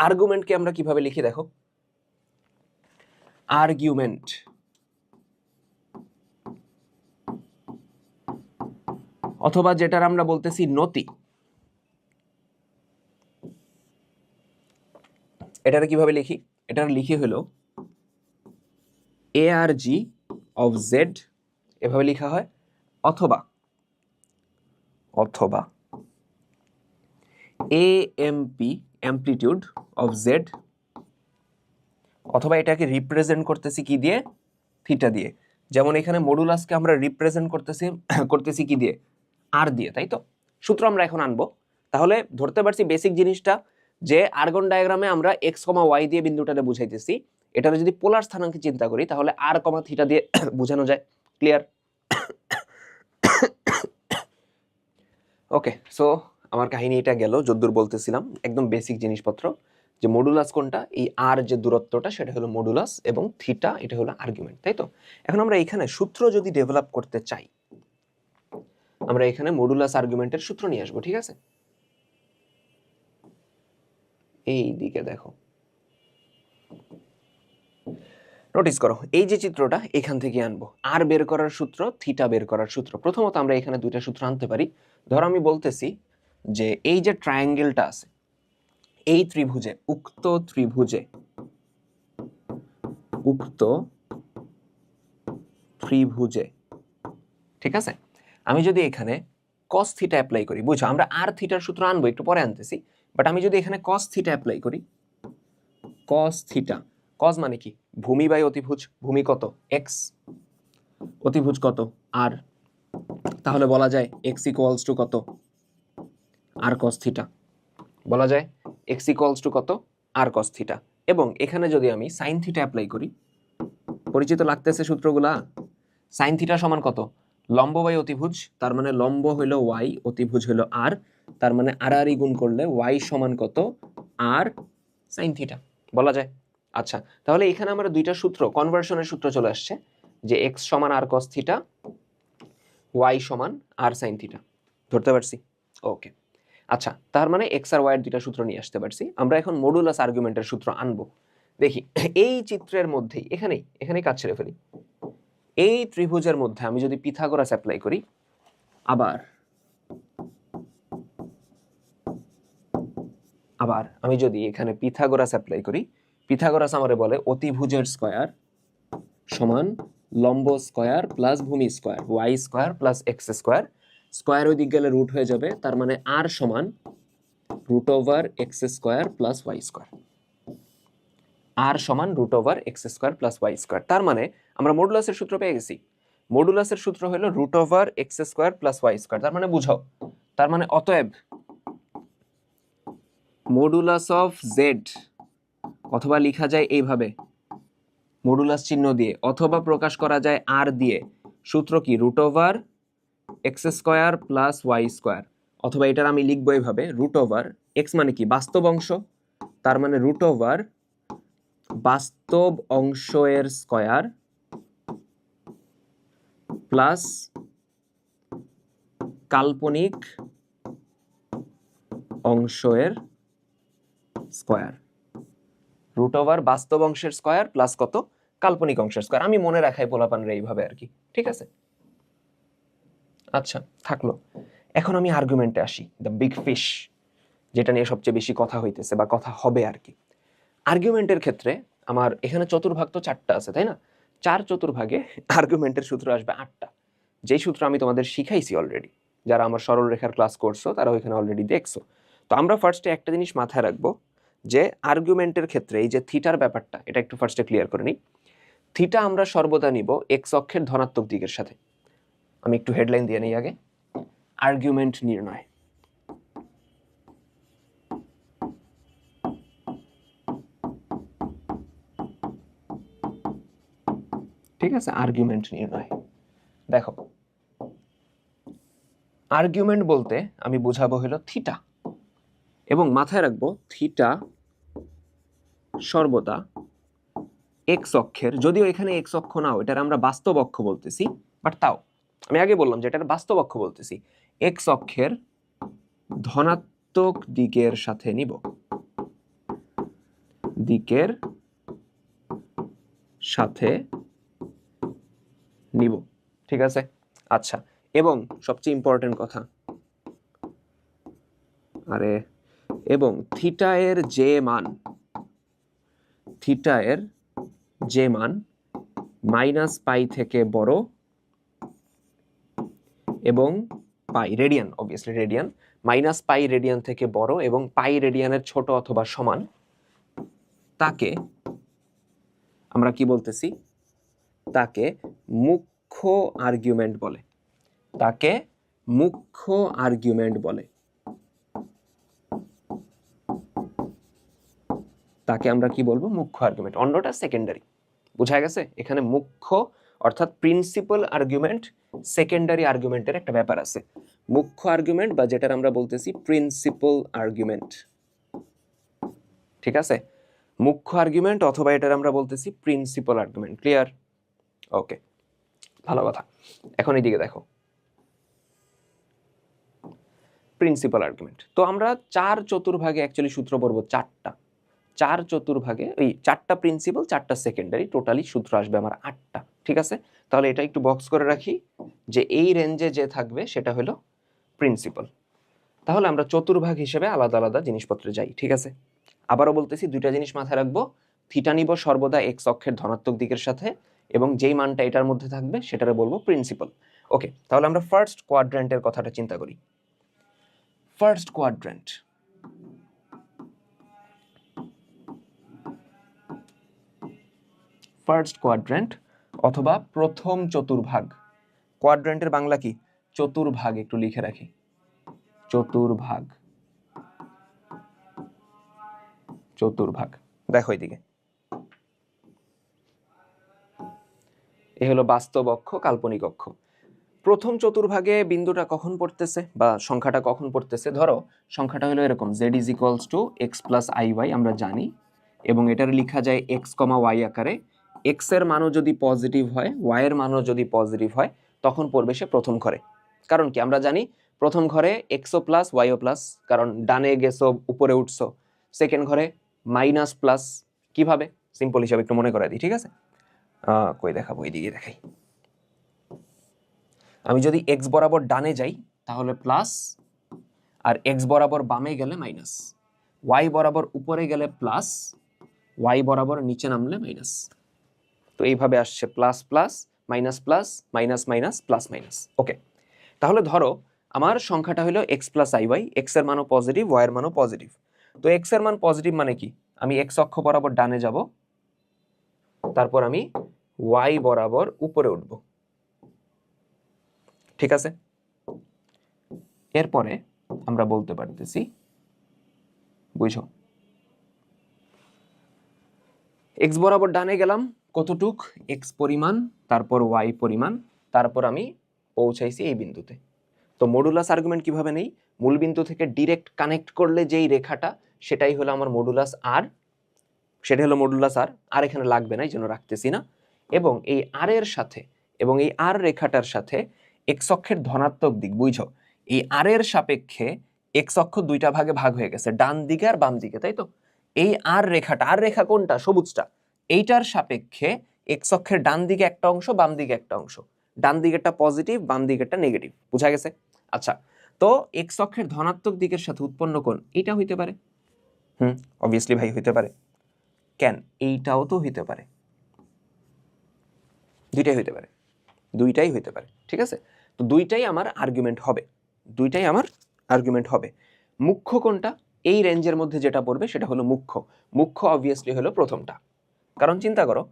আর্গুমেন্টকে আমরা কিভাবে লিখি দেখো, আর্গুমেন্ট অথবা যেটার আমরা বলতেছি নতি, এটার কিভাবে লিখি? এটার লিখি হলো এ আর জি অফ জেড, এভাবে লেখা হয়, অথবা অথবা A M P amplitude of z, অথবা এটাকে রিপ্রেজেন্ট করতেছি কি দিয়ে? থিটা দিয়ে। যেমন এখানে মডুলাসকে আমরা রিপ্রেজেন্ট করতেছি কি দিয়ে? আর দিয়ে, তাই তো? সূত্র আমরা এখন আনবো। তাহলে ধরতে পারছি বেসিক জিনিসটা, যে আর্গন ডায়াগ্রামে আমরা এক্স কমা ওয়াই দিয়ে বিন্দুটাকে বুঝাইতেছি, এটারে যদি পোলার স্থানাঙ্কে চিন্তা করি তাহলে আর কমা থিটা দিয়ে বোঝানো যায়। ক্লিয়ার? ওকে, সো আমার কাহিনী এটা গেল, যদ্দূর বলতেছিলাম একদম বেসিক জিনিসপত্র, যে মডুলাস কোনটা, এই আর যে দূরত্বটা সেটা হলো মডুলাস, এবং থিটা এটা হলো আর্গুমেন্ট, তাই তো? এখন আমরা এখানে সূত্র যদি ডেভেলপ করতে চাই, আমরা এখানে মডুলাস আর্গুমেন্টের সূত্র নিয়ে আসবো। ঠিক আছে, এই দিকে দেখো, নোটিস করো এই যে চিত্রটা এখান থেকে আনবো, আর বের করার সূত্র, থিটা বের করার সূত্র। প্রথমত আমরা এখানে দুইটা সূত্র আনতে পারি। ধরো আমি বলতেছি যে এই যে ট্রায়াঙ্গেলটা আছে, এই ত্রিভুজে, উক্ত ত্রিভুজে, উক্ত ত্রিভুজে, ঠিক আছে, আমি যদি এখানে cos থিটা অ্যাপ্লাই করি, বুঝছো আমরা আর থিটার সূত্র আনবো, একটু পরে আনতেছি, বাট আমি যদি এখানে cos থিটা অ্যাপ্লাই করি, cos থিটা, cos মানে কি, ভূমি বাই অতিভুজ, ভূমি কত x, অতিভুজ কত r, তাহলে বলা যায় x ইকুয়ালস টু কত, r cos থিটা, বলা যায় x ইকুয়ালস টু কত, r cos থিটা। এবং এখানে যদি আমি sin থিটা অ্যাপ্লাই করি, পরিচিত লাগতেছে সূত্রগুলা, sin থিটা সমান কত, লম্ব বাই অতিভুজ, তার মানে লম্ব হইল y, অতিভুজ হইল r, তার মানে আর আর গুণ করলে y সমান কত, r sin থিটা, বলা যায়। আচ্ছা, তাহলে এখানে আমরা দুইটা সূত্র, কনভার্সনের সূত্র চলে আসছে, যে x সমান r cos থিটা, y সমান r sin থিটা, ধরতে পারছি? ওকে, আচ্ছা, তার মানে x আর y এর দুইটা সূত্র নিয়ে আসতে পারছি। আমরা এখন মডুলাস আর্গুমেন্টের সূত্র আনবো। দেখি এই চিত্রের মধ্যেই, এখানেই কাজ ছেড়ে ফেলি, এই ত্রিভুজের মধ্যে আমি যদি পিথাগোরাস অ্যাপ্লাই করি, আবার আমি যদি এখানে পিথাগোরাস অ্যাপ্লাই করি, পিথাগোরাস আমারে বলে অতিভুজের স্কয়ার সমান লম্ব স্কয়ার প্লাস ভূমি square, y square plus x square, square ওই দিক গেলে রুট হয়ে যাবে, তার মানে r সমান root over x square plus y square, r সমান root over x square plus y square. তার মানে আমরা মডুলাসের সূত্র পেয়ে গেছি। মডুলাসের সূত্র হলো root over x square plus y square. তার মানে বুঝাও, তার মানে অতএব মডুলাস অফ জেড, অথবা লেখা যায় এইভাবে মডুলাস চিহ্ন দিয়ে, অথবা প্রকাশ করা যায় আর দিয়ে, সূত্র কি, root over x square plus y square, অথবা এটার আমি লিখবো এইভাবে রুট ওভার এক্স মানে কি, বাস্তব অংশ, তার মানে রুট ওভার বাস্তব অংশ এর স্কয়ার প্লাস কাল্পনিক অংশ এর স্কয়ার, রুট ওভার বাস্তব অংশের স্কয়ার প্লাস কত, কাল্পনিক অংশের স্কয়ার। আমি মনে রাখাই পোলাপান রে এইভাবে আর কি, ঠিক আছে? আচ্ছা, থাকলো। এখন আমি আর্গুমেন্টে আসি, দ্য বিগ ফিশ, যেটা নিয়ে সবচেয়ে বেশি কথা হইতেছে বা কথা হবে আর কি। আর্গুমেন্টের ক্ষেত্রে আমার এখানে চতুর্ভাগ তো 4টা আছে, তাই না? 4 চতুর্ভাগে আর্গুমেন্টের সূত্র আসবে 8টা, যেই সূত্র আমি তোমাদের শিখাইছি অলরেডি। যারা আমার সরল রেখার ক্লাস করছো তারা ওইখানে অলরেডি দেখছো। তো আমরা ফার্স্টে একটা জিনিস মাথায় রাখবো, যে আর্গুমেন্টের ক্ষেত্রে এই যে থিটার ব্যাপারটা, এটা একটু ফার্স্টে ক্লিয়ার করে নিই। থিটা আমরা সর্বদা নিব এক্স অক্ষের ধনাত্মক দিকের সাথে। আমি একটু হেডলাইন দিয়ে নিই আগে, আর্গুমেন্ট নির্ণয়। ঠিক আছে, আর্গুমেন্ট নির্ণয়। দেখো, আর্গুমেন্ট বলতে আমি বুঝাবো হলো থিটা, এবং মাথায় রাখবো থিটা সর্বদা এক্স অক্ষের, যদিও এখানে এক্স অক্ষ নাও, এটার আমরা বাস্তব অক্ষ বলতেছি, বাট তাও আমি আগে বললাম যে এটার বাস্তব অক্ষ বলতেছি, এক্স অক্ষের ধনাত্মক দিকের সাথে নিব, দিকের সাথে নিব, ঠিক আছে? আচ্ছা, এবং সবচেয়ে ইম্পর্টেন্ট কথা, এবং থিটা এর যে মান মাইনাস পাই থেকে বড়, এবং পাই রেডিয়ান, অবভিয়াসলি রেডিয়ান, মাইনাস পাই রেডিয়ান থেকে বড় এবং পাই রেডিয়ানের ছোট অথবা সমান, তাকে আমরা কি বলতেছি, তাকে মুখ্য আর্গুমেন্ট বলে, তাকে মুখ্য আর্গুমেন্ট বলে, তাকে আমরা কি বলবো, মুখ্য আর্গুমেন্ট। অন্যটা সেকেন্ডারি, বুঝা গেছে? এখানে মুখ্য অর্থাৎ প্রিন্সিপাল আর্গুমেন্ট, সেকেন্ডারি আর্গুমেন্টের একটা ব্যাপার আছে। মুখ্য আর্গুমেন্ট বা যেটার আমরা বলতেছি প্রিন্সিপাল আর্গুমেন্ট, ঠিক আছে? মুখ্য আর্গুমেন্ট অথবা এটার আমরা বলতেছি প্রিন্সিপাল আর্গুমেন্ট। ক্লিয়ার? ওকে, ভালো কথা। এখন এইদিকে দেখো, প্রিন্সিপাল আর্গুমেন্ট। তো আমরা 4 চতুর্ভাগে অ্যাকচুয়ালি সূত্র পড়বো 4টা, 4 চতুর্ভাগে ওই 4টা প্রিন্সিপাল 4টা সেকেন্ডারি, টোটালি সূত্র আসবে আমার 8টা। ঠিক আছে, তাহলে এটা একটু বক্স করে রাখি যে এই রেঞ্জে যে থাকবে সেটা হলো প্রিন্সিপাল। তাহলে আমরা চতুর্ভাগ হিসেবে আলাদা আলাদা জিনিসপত্রে যাই। ঠিক আছে, আবারও বলতেছি, দুইটা জিনিস মাথায় রাখবো, থিটা নিব সর্বদা এক্স অক্ষের ধনাত্মক দিকের সাথে, এবং যেই মানটা এটার মধ্যে থাকবে সেটারে বলবো প্রিন্সিপাল। ওকে, তাহলে আমরা ফার্স্ট কোয়াড্র্যান্টের কথাটা চিন্তা করি। ফার্স্ট কোয়াড্র্যান্ট, ফার্স্ট কোয়াড্র্যান্ট অথবা প্রথম চতুর্ভাগ। কোয়াড্র্যান্টের বাংলা কি? চতুর্ভাগ, একটু লিখে রাখি, চতুর্ভাগ। চতুর্ভাগ দেখো এদিকে, এ হলো বাস্তব অক্ষ, কাল্পনিক অক্ষ। প্রথম চতুর্ভাগে বিন্দুটা কখন পড়তেছে বা সংখ্যাটা কখন পড়তেছে? ধরো সংখ্যাটা হলো এরকম, z is equals to x plus I y, আমরা জানি, এবং এটার লেখা যায় এক্স কমা ওয়াই আকারে। এক্স এর মানও যদি পজিটিভ হয়, ওয়াই এর মানও যদি পজিটিভ হয়, তখন পড়বে সে প্রথম ঘরে। কারণ কি? আমরা জানি প্রথম ঘরে এক্সও প্লাস ওয়াইও প্লাস, কারণ ডানে গেছো উপরে উঠছো। সেকেন্ড ঘরে মাইনাস প্লাস। কিভাবে? সিম্পল হিসাবে একটু মনে করে দিই, ঠিক আছে? কই দেখাবো, এইদিকে দেখাই। আমি যদি এক্স বরাবর ডানে যাই তাহলে প্লাস, আর এক্স বরাবর বামে গেলে মাইনাস। ওয়াই বরাবর উপরে গেলে প্লাস, ওয়াই বরাবর নিচে নামলে মাইনাস। তো এইভাবে আসছে plus plus minus plus minus minus plus minus. Okay, তাহলে ধরো আমার সংখ্যাটা হলো X plus I Y, x এর মানও পজিটিভ, ওয়াই এর মানও পজিটিভ। তো এক্স এর মান পজিটিভ মানে কি? আমি এক্স অক্ষ বরাবর ডানে যাব, তারপর আমি ওয়াই বরাবর উপরে উঠব। ঠিক আছে, এরপরে আমরা বলতে পারতেছি, বুঝো, এক্স বরাবর ডানে গেলাম কতটুক? এক্স পরিমাণ, তারপর ওয়াই পরিমাণ, তারপর আমি পৌঁছাইছি এই বিন্দুতে। তো মডুলাস আর্গুমেন্ট কিভাবে নেই? মূল বিন্দু থেকে ডিরেক্ট কানেক্ট করলে যেই রেখাটা, সেটাই হলো আমার মডুলাস আর, সেটা হলো মডুলাস আর। আর এখানে লাগবে না, এই জন্য রাখতেছি না। এবং এই আর এর সাথে, এবং এই আর রেখাটার সাথে এক্স অক্ষের ধনাত্মক দিক, বুঝো, এই আর এর সাপেক্ষে এক্স অক্ষ দুইটা ভাগে ভাগ হয়ে গেছে, ডান দিকে আর বাম দিকে, তাই তো? এই আর রেখাটা, আর রেখা কোনটা? সবুজটা। এইটার সাপেক্ষে এক্স অক্ষের ডান দিকে একটা অংশ, বাম দিকে একটা অংশ। ডান দিকেরটা পজিটিভ, বাম দিকেরটা নেগেটিভ। বুঝা গেছে? আচ্ছা, তো এক্স অক্ষের ধনাত্মক দিকের সাথে উৎপন্ন কোণ এটা হইতে পারে। অবভিয়াসলি ভাই হইতে পারে। কেন? এইটাও তো হইতে পারে, দুইটাই হইতে পারে, দুইটাই হইতে পারে। ঠিক আছে, তো দুইটাই আমার আর্গুমেন্ট হবে, দুইটাই আমার আর্গুমেন্ট হবে। মুখ্য কোনটা? এই রেঞ্জের মধ্যে যেটা পড়বে সেটা হলো মুখ্য। মুখ্য অবভিয়াসলি হলো প্রথমটা। কারণ চিন্তা করো,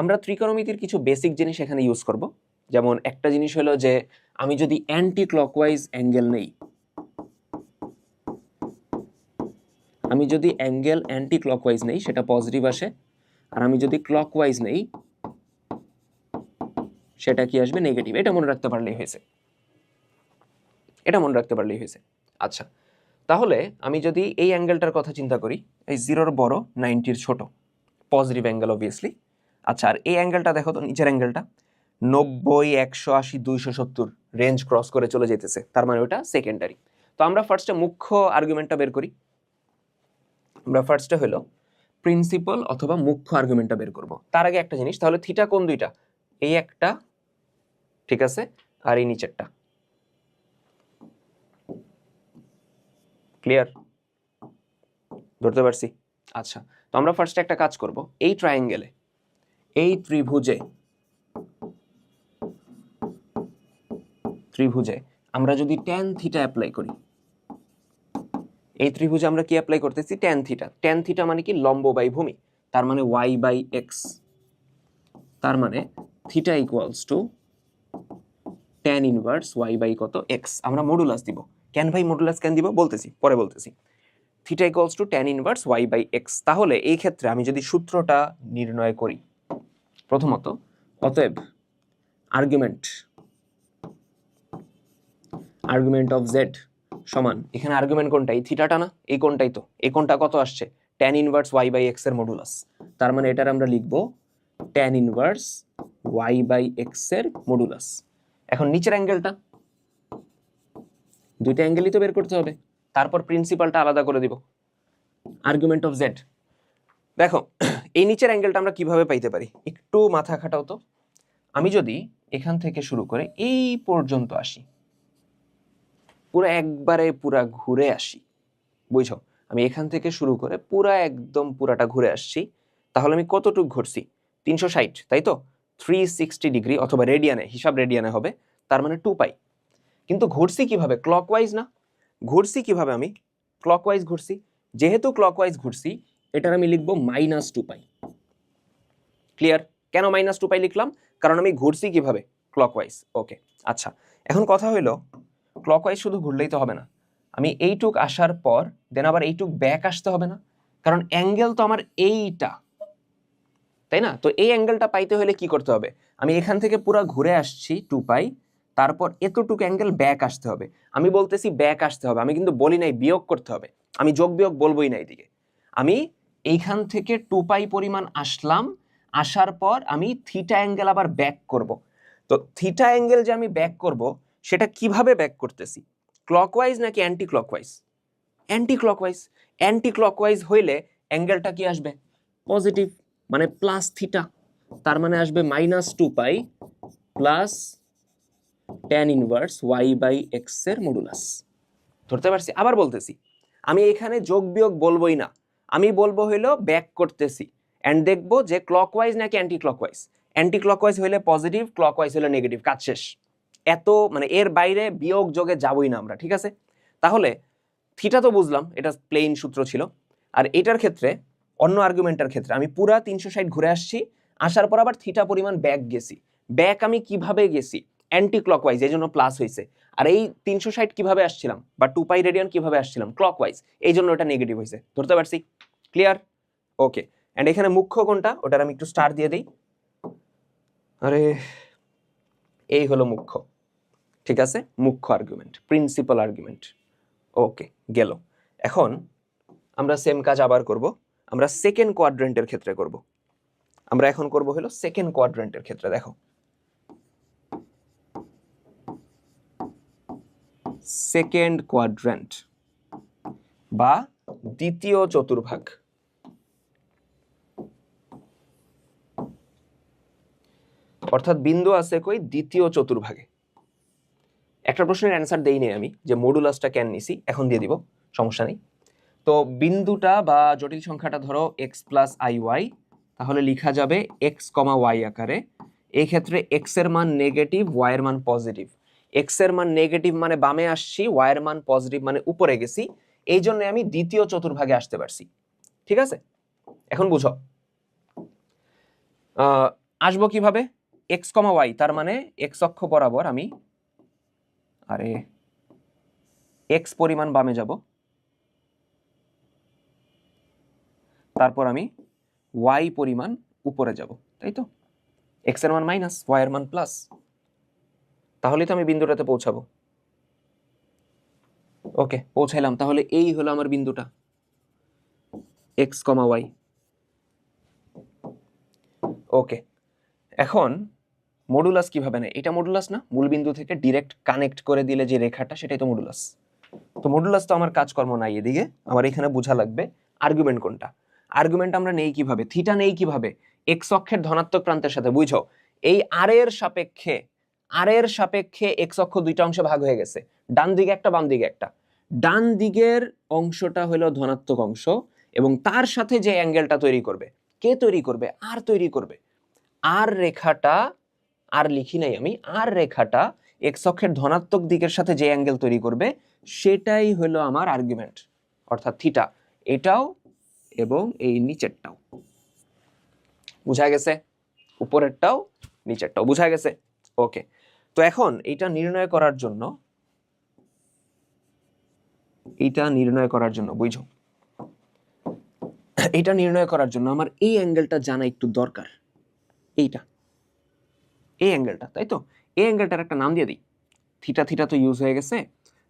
আমরা ত্রিকোণমিতির কিছু বেসিক জিনিস এখানে ইউজ করব। যেমন একটা জিনিস হলো যে আমি যদি অ্যান্টি ক্লকওয়াইজ অ্যাঙ্গেল নেই, আমি যদি অ্যাঙ্গেল অ্যান্টি ক্লকওয়াইজ নেই সেটা পজিটিভ আসে, আর আমি যদি ক্লকওয়াইজ নেই সেটা কি আসবে? নেগেটিভ। এটা মনে রাখতে পারলেই হয়েছে, এটা মনে রাখতে পারলেই হয়েছে। আচ্ছা, তাহলে আমি যদি এই অ্যাঙ্গেলটার কথা চিন্তা করি, এই 0-র বড় 90-র ছোট, পজিটিভ অ্যাঙ্গেল অবভিয়াসলি। আচ্ছা, আর এই অ্যাঙ্গেলটা দেখো তো, নিচের অ্যাঙ্গেলটা 90, 180, 270 রেঞ্জ ক্রস করে চলে যেতেছে, তার মানে ওটা সেকেন্ডারি। তো আমরা ফার্স্টে মুখ্য আর্গুমেন্টটা বের করি। আমরা ফার্স্টে হলো প্রিন্সিপাল অথবা মুখ্য আর্গুমেন্টটা বের করব। তার আগে একটা জিনিস, তাহলে থিটা কোন দুইটা? এই একটা, ঠিক আছে, আর এই নিচেরটা। ক্লিয়ার? ধরতে পারছি? আচ্ছা, তো আমরা ফার্স্টে একটা কাজ করব। এই ট্রায়াঙ্গেলে, এই ত্রিভুজে আমরা যদি ট্যান থিটা অ্যাপ্লাই করি, এই ত্রিভুজে আমরা কি অ্যাপ্লাই করতেছি? Tan theta. ট্যান থিটা মানে কি? লম্ব বাই ভূমি, তার মানে ওয়াই বাই এক্স। তার মানে theta equals to tan inverse Y by কত? এক্স। আমরা মডুলাস দিব। কেন ভাই মডুলাস কেন দিব? বলতেছি, পরে বলতেছি। Theta equals to tan inverse Y by x. তাহলে এই ক্ষেত্রে আমি যদি সূত্রটা নির্ণয় করি, প্রথমত, অতএব আর্গুমেন্ট অফ জেড সমান, এখানে আর্গুমেন্ট কোনটা? এই থিটাটা না? এই কোনটাই তো। এই কোনটা কত আসছে? Tan inverse Y by x এর মডুলাস। তার মানে এটার আমরা লিখবো tan inverse Y by x এর মডুলাস। এখন নিচের অ্যাঙ্গেলটা, দুইটা অ্যাঙ্গেলই তো বের করতে হবে, তারপর প্রিন্সিপালটা আলাদা করে দিব। আর্গুমেন্ট অফ জেড, দেখো এই নিচের অ্যাঙ্গেলটা আমরা কিভাবে পাইতে পারি, একটু মাথা খাটাও তো। আমি যদি এখান থেকে শুরু করে এই পর্যন্ত আসি, পুরো একবারে পুরা ঘুরে আসি, বুঝছো, আমি এখান থেকে শুরু করে পুরা একদম পুরাটা ঘুরে আসছি, তাহলে আমি কতটুকু ঘুরছি? 360, তাই তো? 360 ডিগ্রি, অথবা রেডিয়ানে, হিসাব রেডিয়ানে হবে, তার মানে 2 পাই। কিন্তু ঘুরছি কিভাবে? ক্লকওয়াইজ না? ঘুরছি কিভাবে? আমি ক্লকওয়াইজ ঘুরছি। যেহেতু ক্লকওয়াইজ ঘুরছি, এটার আমি লিখবো -2 পাই। ক্লিয়ার? কেন -2 পাই লিখলাম? কারণ আমি ঘুরছি কিভাবে? ক্লকওয়াইজ। ওকে, আচ্ছা, এখন কথা হইলো ক্লকওয়াইজ শুধু ঘুরলেই তো হবে না, আমি এইটুক আসার পর দেন আবার এইটুক ব্যাক আসতে হবে না? কারণ অ্যাঙ্গেল তো আমার এইটা, তাই না? তো এই অ্যাঙ্গেলটা পাইতে হলে কি করতে হবে? আমি এখান থেকে পুরো ঘুরে আসছি 2 পাই, তারপর এতটুকু অ্যাঙ্গেল ব্যাক আসতে হবে। আমি বলতেছি ব্যাক আসতে হবে, আমি কিন্তু বলি নাই বিয়োগ করতে হবে, আমি যোগ বিয়োগ বলবোই না এদিকে। আমি এইখান থেকে 2 পাই পরিমাণ আসলাম, আসার পর আমি থিটা অ্যাঙ্গেল আবার ব্যাক করব। তো থিটা অ্যাঙ্গেল যে আমি ব্যাক করব, সেটা কিভাবে ব্যাক করতেছি? ক্লকওয়াইজ নাকি anti clockwise? Anti clockwise. Anti clockwise হইলে অ্যাঙ্গেলটা কি আসবে? পজিটিভ, মানে প্লাস থিটা। তার মানে আসবে -2 পাই প্লাস tan ইনভার্স y/x এর মডুলাস। ধরতে পারছি? আবার বলতেছি, আমি এখানে যোগ বিয়োগ বলবোই না, আমি বলবো হইলো ব্যাক করতেছি, এন্ড দেখবো যে ক্লকওয়াইজ নাকি অ্যান্টি ক্লকওয়াইজ। অ্যান্টি ক্লকওয়াইজ হইলে পজিটিভ, ক্লকওয়াইজ হইলে নেগেটিভ, কাজ শেষ। এত মানে এর বাইরে বিয়োগ যোগে যাবই না আমরা, ঠিক আছে? তাহলে থিটা তো বুঝলাম, এটা প্লেন সূত্র ছিল। আর এটার ক্ষেত্রে, অন্য আর্গুমেন্টের ক্ষেত্রে আমি পুরা 360 ঘুরে আসছি, আসার পর আবার থিটা পরিমাণ ব্যাক গেছি। ব্যাক আমি কিভাবে গেছি? অ্যান্টি ক্লকওয়াইজ, এই জন্য প্লাস হয়েছে। আর এই 360 কিভাবে আসছিলাম, বা 2 পাই রেডিয়ান কিভাবে আসছিলাম? ক্লকওয়াইজ, এই জন্য এটা নেগেটিভ হয়েছে। ধরতে পারছি? ক্লিয়ার? ওকে। অ্যান্ড এখানে মুখ্য কোনটা, ওটার আমি একটু স্টার দিয়ে দিই। আরে এই হলো মুখ্য, ঠিক আছে? মুখ্য আর্গুমেন্ট, প্রিন্সিপাল আর্গুমেন্ট। ওকে, গেল। এখন আমরা সেম কাজ আবার করব, আমরা সেকেন্ড কোয়াড্রেন্টের ক্ষেত্রে করব। আমরা এখন করব হলো সেকেন্ড কোয়াড্রেন্টের ক্ষেত্রে। দেখো, সেকেন্ড কোয়াড্রেন্ট বা দ্বিতীয় চতুর্ভাগ। অর্থাৎ বিন্দু আছে কই? দ্বিতীয় চতুর্ভাগে। একটা প্রশ্নের অ্যান্সার দেই নেই আমি, যে মডুলাসটা কেন নিছি, এখন দিয়ে দিব, সমস্যা নেই। তো বিন্দুটা বা জটিল সংখ্যাটা ধরো x+iy, তাহলে লেখা যাবে x, y আকারে। এই ক্ষেত্রে x এর মান নেগেটিভ, y এর মান পজিটিভ। x এর মান নেগেটিভ মানে বামে আসছি, y এর মান পজিটিভ মানে উপরে গেছি, এই জন্য আমি দ্বিতীয় চতুর্ভাগে আসতে পারছি। ঠিক আছে? এখন বুঝো, আসবো কিভাবে? x, y, তার মানে x অক্ষ বরাবর আমি x পরিমাণ বামে যাব, তারপর আমি y পরিমাণ উপরে যাব, তাই তো? x এর মান মাইনাস, y এর মান প্লাস, তাহলেই তো আমি বিন্দুটাতে পৌঁছাবো। ওকে, পৌঁছাইলাম। তাহলে এই হলো আমার বিন্দুটা x, y। ওকে, এখন মডুলাস কিভাবে নেয়? এটা মডুলাস না? মূল বিন্দু থেকে ডিরেক্ট কানেক্ট করে দিলে যে রেখাটা, সেটাই তো মডুলাস। তো মডুলাস তো আমার কাজকর্ম নাই এদিকে, আমার এখানে বোঝা লাগবে আর্গুমেন্ট কোনটা। আর্গুমেন্ট আমরা নেই কিভাবে? থিটা নেই কিভাবে? এক্স অক্ষের ধনাত্মক প্রান্তের সাথে। বুঝছো, এই আর এর সাপেক্ষে এক্স অক্ষ দুইটা অংশে ভাগ হয়ে গেছে, ডান দিকে একটা, বাম দিকে একটা। ডান দিকের অংশটা হলো ধনাত্মক অংশ, এবং তার সাথে যে অ্যাঙ্গেলটা তৈরি করবে, কে তৈরি করবে? আর তৈরি করবে। আর রেখাটা, আর লিখি নাই আমি, আর রেখাটা এক্স অক্ষের ধনাত্মক দিকের সাথে যে অ্যাঙ্গেল তৈরি করবে, সেটাই হলো আমার আর্গুমেন্ট, অর্থাৎ থিটা। এটাও এবং এই নিচেরটাও বুঝা গেছে, উপরেরটাও নিচেরটাও বুঝা গেছে। ওকে, তো এখন এটা নির্ণয় করার জন্য, বুঝো, এটা নির্ণয় করার জন্য আমার এই অ্যাঙ্গেলটা জানা একটু দরকার। এই অ্যাঙ্গেলটা, তাই তো? এই অ্যাঙ্গেলটার একটা নাম দিয়ে দিই। থিটা তো ইউজ হয়ে গেছে,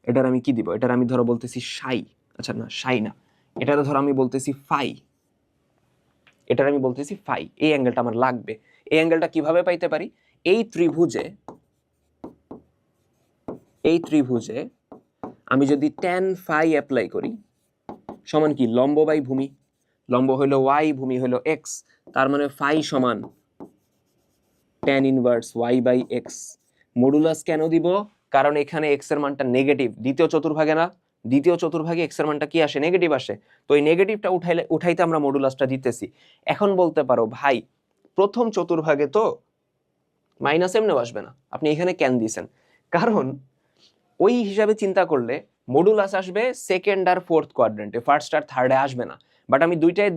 এটার আমি কি দিব? এটার আমি ধরো বলতেছি সাই। আচ্ছা না, সাই না, এটার ধরো আমি বলতেছি ফাই। এই অ্যাঙ্গেলটা আমার লাগবে। এই অ্যাঙ্গেলটা কিভাবে পাইতে পারি? এই ত্রিভুজে আমি যদি tan phi অ্যাপ্লাই করি, সমান কি? লম্ব বাই ভূমি। লম্ব হইলো ওয়াই, ভূমি হইলো এক্স, তার মানে ফাই সমান tan inverse Y by x. Modulus কেন দিব? কারণ এখানে এক্স এর মানটা নেগেটিভ, দ্বিতীয় চতুর্ভাগে না, দ্বিতীয় চতুর্ভাগে এক্স এর মানটা কি আসে? নেগেটিভ আসে। তো এই নেগেটিভটা উঠাইতে আমরা মডুলাসটা দিতেছি। এখন বলতে পারো ভাই প্রথম চতুর্ভাগে তো মাইনাস এমনিও আসবে না, আপনি এখানে কেন দিয়েছেন? কারণ ওই হিসাবে চিন্তা করলে মডুলাস আসবে সেকেন্ড আর ফোর্থ কোয়াড্রেন্টে, ফার্স্ট আর থার্ডে আসবে না। বাট আমি দুইটাই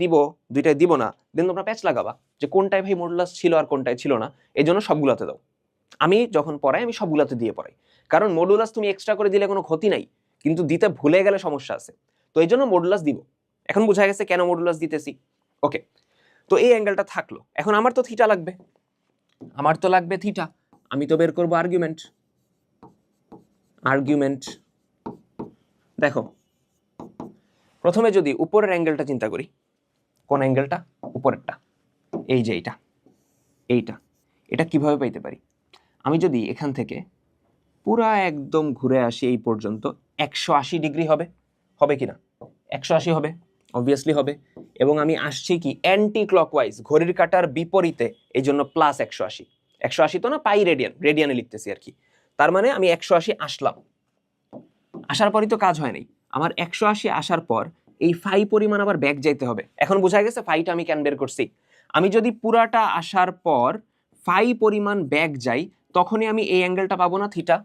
দিব না, দেন তোমরা প্যাচ লাগাবা যে কোনটায় ভাই মডুলাস ছিল আর কোনটায় ছিল না, এই জন্য সবগুলাতে দাও। আমি যখন পড়াই আমি সবগুলাতে দিয়ে পড়াই, কারণ মডুলাস তুমি এক্সট্রা করে দিলে কোনো ক্ষতি নাই, কিন্তু দিতে ভুলে গেলে সমস্যা আছে। তো এই জন্য মডুলাস দিব। এখন বোঝা গেছে কেন মডুলাস দিতেছি। ওকে, তো এই অ্যাঙ্গেলটা থাকলো। এখন আমার তো থিটা লাগবে, থিটা। আমি তো বের করবো আর্গুমেন্ট। দেখো প্রথমে যদি উপরের অ্যাঙ্গেলটা চিন্তা করি, কোন অ্যাঙ্গেলটা? উপরেরটা, এই যে এটা কিভাবে পাইতে পারি? আমি যদি এখান থেকে পুরা একদম ঘুরে আসি এই পর্যন্ত, 180 ডিগ্রি হবে কিনা? 180 হবে, অবভিয়াসলি হবে। এবং আমি আসছি কি অ্যান্টি ক্লকওয়াইজ, ঘড়ির কাঁটার বিপরীতে, এই জন্য প্লাস 180। 180 তো না, পাই রেডিয়ানে লিখতেছি আর কি। তার মানে আমি 180 আসলাম, আসার পরই তো কাজ হয় নাই। আমার 180 আসার পর এই ফাই পরিমাণ আবার ব্যাক যাইতে হবে। এখন বোঝা গেছে ফাইটা আমি কেন বের করছি। আমি যদি পুরাটা আসার পর ফাই পরিমাণ ব্যাক যাই, তখনই আমি এই অ্যাঙ্গেলটা পাবো না, থিটা।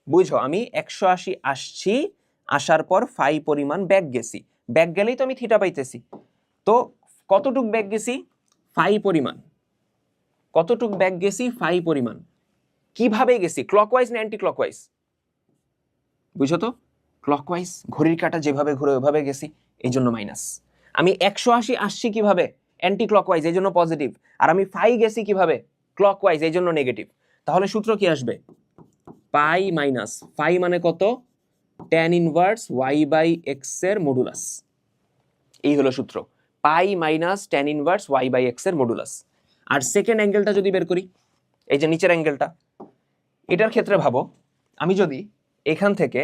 বুঝো, আমি 180 আসছি, আসার পর ফাই পরিমাণ ব্যাক গেছি, ব্যাক গেলেই তো আমি থিটা পাইতেছি। তো কতটুক ব্যাক গেছি? ফাই পরিমাণ। কতটুক ব্যাক গেছি? ফাই পরিমাণ। কিভাবে গেছি? ক্লকওয়াইজ না অ্যান্টি ক্লকওয়াইজ? বুঝো তো, ক্লকওয়াইজ, ঘড়ির কাঁটা যেভাবে ঘুরে ওইভাবে গেছি, এই জন্য মাইনাস। আমি 180 আসছি কিভাবে? অ্যান্টি ক্লকওয়াইজ, এই জন্য পজিটিভ। আর আমি ফাই গেছি কিভাবে? ক্লকওয়াইজ, এই জন্য নেগেটিভ। তাহলে সূত্র কি আসবে? পাই মাইনাস ফাই মানে কত? tan inverse Y by x এর মডুলাস। এই হলো সূত্র, pi minus tan inverse Y by x এর মডুলাস। আর সেকেন্ড অ্যাঙ্গেলটা যদি বের করি, এই যে নিচের অ্যাঙ্গেলটা, এটার ক্ষেত্রে ভাবো আমি যদি এখান থেকে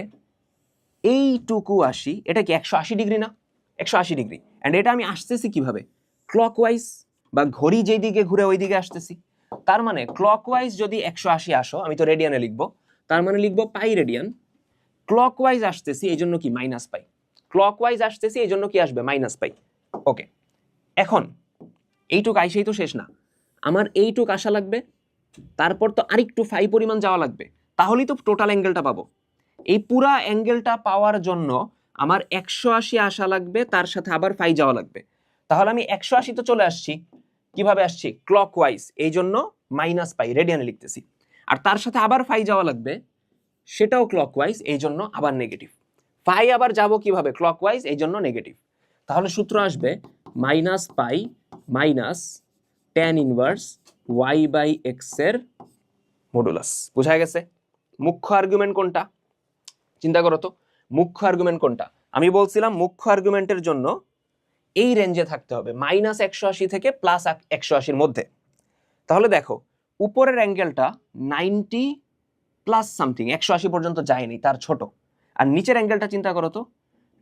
এইটুকু আসি, এটা কি 180 ডিগ্রি না? 180 ডিগ্রি। অ্যান্ড এটা আমি আসতেছি কিভাবে? ক্লকওয়াইজ, বা ঘড়ি যেই দিকে ঘুরে ওই দিকে আসতেছি। তার মানে ক্লকওয়াইজ যদি 180 আসো, আমি তো রেডিয়ানে লিখবো, তার মানে লিখবো পাই রেডিয়ান। ক্লকওয়াইজ আসতেছি এই জন্য কি? মাইনাস পাই। ক্লকওয়াইজ আসতেছি এই জন্য কি আসবে? মাইনাস পাই। ওকে, এখন এইটুক আইসেই তো শেষ না, আমার এইটুক আসা লাগবে, তারপর তো আরেকটু ফাই পরিমাণ যাওয়া লাগবে, তাহলেই তো টোটাল অ্যাঙ্গেলটা পাবো। এই পুরা অ্যাঙ্গেলটা পাওয়ার জন্য আমার 180 আসা লাগবে, তার সাথে আবার ফাই যাওয়া লাগবে। তাহলে আমি 180 তো চলে আসছি, কিভাবে আসছি? ক্লকওয়াইজ, এই জন্য মাইনাস পাই, রেডিয়ানে লিখতেছি। আর তার সাথে আবার ফাই যাওয়া লাগবে, সেটাও ক্লকওয়াইজ, এই জন্য আবার নেগেটিভ। ফাই আবার যাব কিভাবে? ক্লকওয়াইজ, এই জন্য নেগেটিভ। তাহলে সূত্র আসবে minus pi minus tan inverse Y by x এর মডুলাস। বোঝা গেছে? মুখ্য আর্গুমেন্ট কোনটা? চিন্তা করো তো, মুখ্য আর্গুমেন্ট কোনটা? আমি বলছিলাম মুখ্য আর্গুমেন্টের জন্য এই রেঞ্জে থাকতে হবে, মাইনাস 180 থেকে প্লাস 180-র মধ্যে। তাহলে দেখো উপরের অ্যাঙ্গেলটা 90 প্লাস সামথিং, 180 পর্যন্ত যায়নি, তার ছোট। আর নিচের অ্যাঙ্গেলটা চিন্তা করো তো,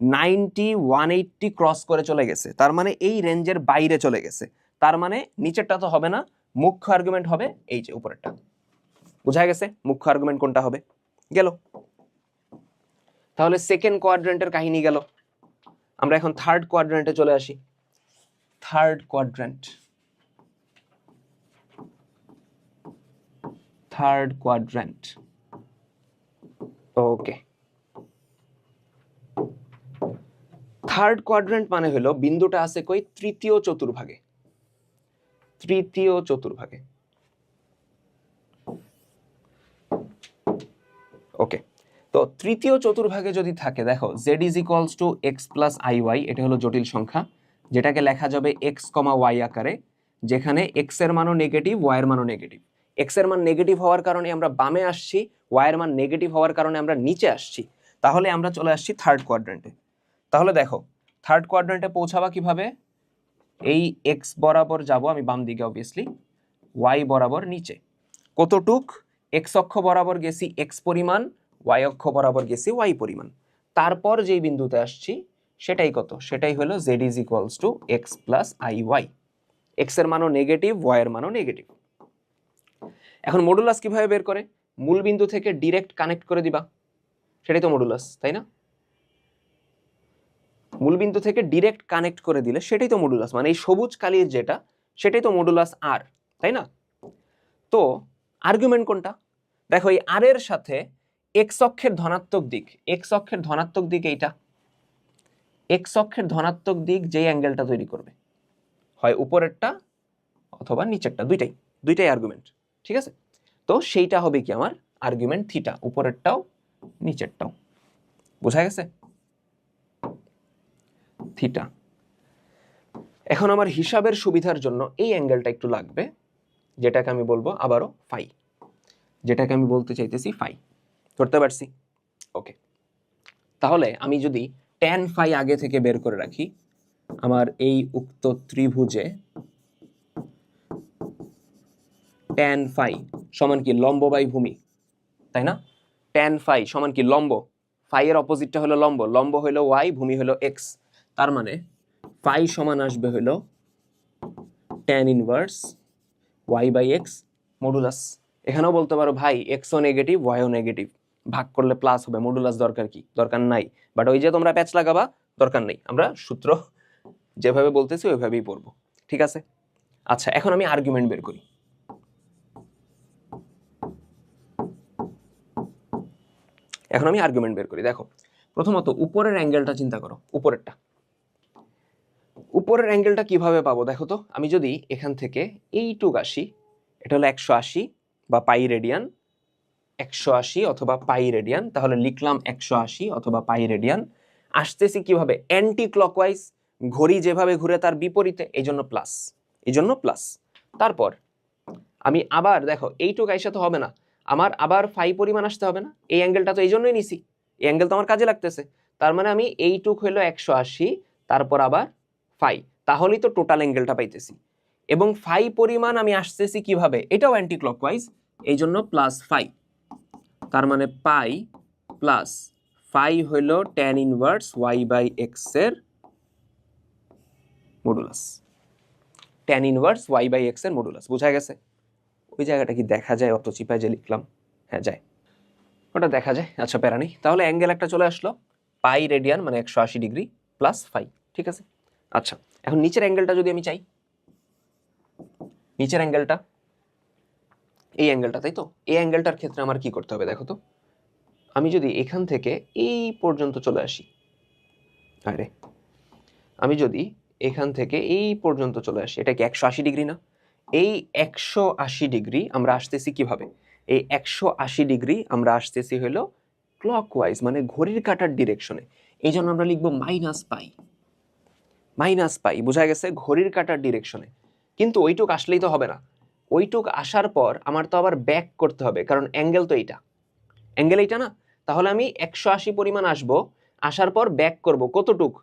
90 180 ক্রস করে চলে গেছে, তার মানে এই রেঞ্জের বাইরে চলে গেছে। তার মানে নিচেরটা তো হবে না, মুখ্য আর্গুমেন্ট হবে এই যে উপরেরটা। বোঝা গেছে মুখ্য আর্গুমেন্ট কোনটা হবে? গেল। তাহলে সেকেন্ড কোয়াড্রেন্টের কাহিনী গেল। আমরা এখন থার্ড কোয়াড্রেন্টে চলে আসি। Third quadrant. Okay, third quadrant মানে হলো বিন্দুটা আছে কই? তৃতীয় চতুর্ভাগে। ওকে, তো তৃতীয় চতুর্ভাগে যদি থাকে, দেখো z = x + iy, এটা হলো জটিল সংখ্যা, যেটাকে লেখা যাবে x, y আকারে, যেখানে x এর মানও নেগেটিভ, y এর মানও নেগেটিভ। x এর মান নেগেটিভ হওয়ার কারণে আমরা বামে আসছি, y এর মান নেগেটিভ হওয়ার কারণে আমরা নিচে আসছি। তাহলে আমরা চলে আসছি থার্ড কোয়াড্রেন্টে। তাহলে দেখো থার্ড কোয়াড্রেন্টে পৌঁছাবা কিভাবে? এই x বরাবর যাব আমি বাম দিকে, অবভিয়াসলি y বরাবর নিচে। কতটুক? x অক্ষ বরাবর গেছি x পরিমাণ, y অক্ষ বরাবর গেছি y পরিমাণ। তারপর যেই বিন্দুতে আসছি সেটাই কত, সেটাই হলো z is equals to x plus I Y. X এর মানও নেগেটিভ, ওয়াই এর মানও নেগেটিভ। এখন মডুলাস কিভাবে বের করে? মূল বিন্দু থেকে ডিরেক্ট কানেক্ট করে দিবা, সেটাই তো মডুলাস, তাই না? মূল বিন্দু থেকে ডিরেক্ট কানেক্ট করে দিলে সেটাই তো মডুলাস, মানে এই সবুজ কালির যেটা সেটাই তো মডুলাস আর, তাই না? তো আর্গুমেন্ট কোনটা? দেখো এই আর এর সাথে এক্স অক্ষের ধনাত্মক দিক, এক্স অক্ষের ধনাত্মক দিক এইটা, এক্স অক্ষের ধনাত্মক দিক যেই অ্যাঙ্গেলটা তৈরি করবে, হয় উপরেরটা অথবা নিচেরটা, দুইটাই আর্গুমেন্ট, ঠিক আছে? তো সেইটা হবে কি আমার আর্গুমেন্ট থিটা, উপরেরটাও নিচেরটাও। বোঝা গেছে? থিটা। এখন আমার হিসাবের সুবিধার জন্য এই অ্যাঙ্গেলটা একটু লাগবে, যেটাকে আমি বলবো আবারও ফাই, যেটাকে আমি বলতে চাইতেছি ফাই। ধরতে পারছি? ওকে, তাহলে আমি যদি ট্যান ফাই আগে থেকে বের করে রাখি, আমার এই উক্ত ত্রিভুজে ট্যান ফাই সমান কি লম্ব বাই ভূমি, তাই না? ট্যান ফাই সমান কি লম্ব, ফাই এর অপোজিটটা হলো লম্ব, লম্ব হলো ওয়াই, ভূমি হলো এক্স, তার মানে ফাই সমান আসবে হলো tan inverse Y by x modulus. এখানেও বলতে পারো ভাই এক্সও নেগেটিভ ওয়াইও নেগেটিভ, ভাগ করলে প্লাস হবে, মডুলাস দরকার কি? দরকার নাই, বাট ওই যে তোমরা প্যাচ লাগাবা, দরকার নেই, আমরা সূত্র যেভাবে বলতেছি ওইভাবেই পড়বো, ঠিক আছে? আচ্ছা, এখন আমি আর্গুমেন্ট বের করি। দেখো প্রথমত উপরের অ্যাঙ্গেলটা চিন্তা করো, উপরের অ্যাঙ্গেলটা কিভাবে পাবো দেখো তো। আমি যদি এখান থেকে এইটুক আসি, এটা হলো 180 বা পাই রেডিয়ান, 180 অথবা পাই রেডিয়ান, তাহলে লিখলাম 180 অথবা পাই রেডিয়ান। আসতেছি কিভাবে? অ্যান্টি ক্লকওয়াইজ, ঘড়ি যেভাবে ঘুরে তার বিপরীতে, এই জন্য প্লাস। তারপর আমি আবার দেখো এইটুক আইসা তো হবে না, আমার আবার ফাই পরিমাণ আসতে হবে না? এই অ্যাঙ্গেলটা তো এই জন্যই নিছি, এই অ্যাঙ্গেল তো আমার কাজে লাগতেছে, তার মানে আমি এইটুক হলো 180, তারপর আবার ফাই, তাহলেই তো টোটাল অ্যাঙ্গেলটা পাইতেছি। এবং ফাই পরিমাণ আমি আসতেছি কিভাবে? এটাও অ্যান্টি ক্লকওয়াইজ, এই জন্য প্লাস ফাই, তার মানে পাই প্লাস ফাই হইল tan inverse Y by x এর modulus, tan inverse Y by x এর মডুলাস। বোঝা গেছে? ওই জায়গাটা কি দেখা যায়? অত চিপায় যে লিখলাম, হ্যাঁ যায়, ওটা দেখা যায়। আচ্ছা প্যারা নেই, তাহলে অ্যাঙ্গেল একটা চলে আসলো, পাই রেডিয়ান মানে 180 ডিগ্রি প্লাস ফাই, ঠিক আছে? আচ্ছা, এখন নিচের অ্যাঙ্গেলটা যদি আমি চাই, নিচের অ্যাঙ্গেলটা এই অ্যাঙ্গেলটা, তাই তো? এই অ্যাঙ্গেলটার ক্ষেত্রে আমার কি করতে হবে দেখো তো। আমি যদি এখান থেকে এই পর্যন্ত চলে আসি, আরে আমি যদি এখান থেকে এই পর্যন্ত চলে আসি, এটা কি 180 ডিগ্রি না? এই 180 ডিগ্রি আমরা আসতেছি কিভাবে? এই 180 ডিগ্রি আমরা আসতেছি হলো ক্লকওয়াইজ, মানে ঘড়ির কাঁটার ডিরেকশনে, এই জন্য আমরা লিখবো মাইনাস পাই। বোঝা গেছে? ঘড়ির কাঁটার ডিরেকশনে। কিন্তু ওইটুক আসলেই তো হবে না, ওইটুক আসার পর আমার তো আবার ব্যাক করতে হবে, কারণ অ্যাঙ্গেল তো এইটা, অ্যাঙ্গেল এইটা না? তাহলে আমি 180 পরিমাণ আসবো, আসার পর ব্যাক করব কতটুক?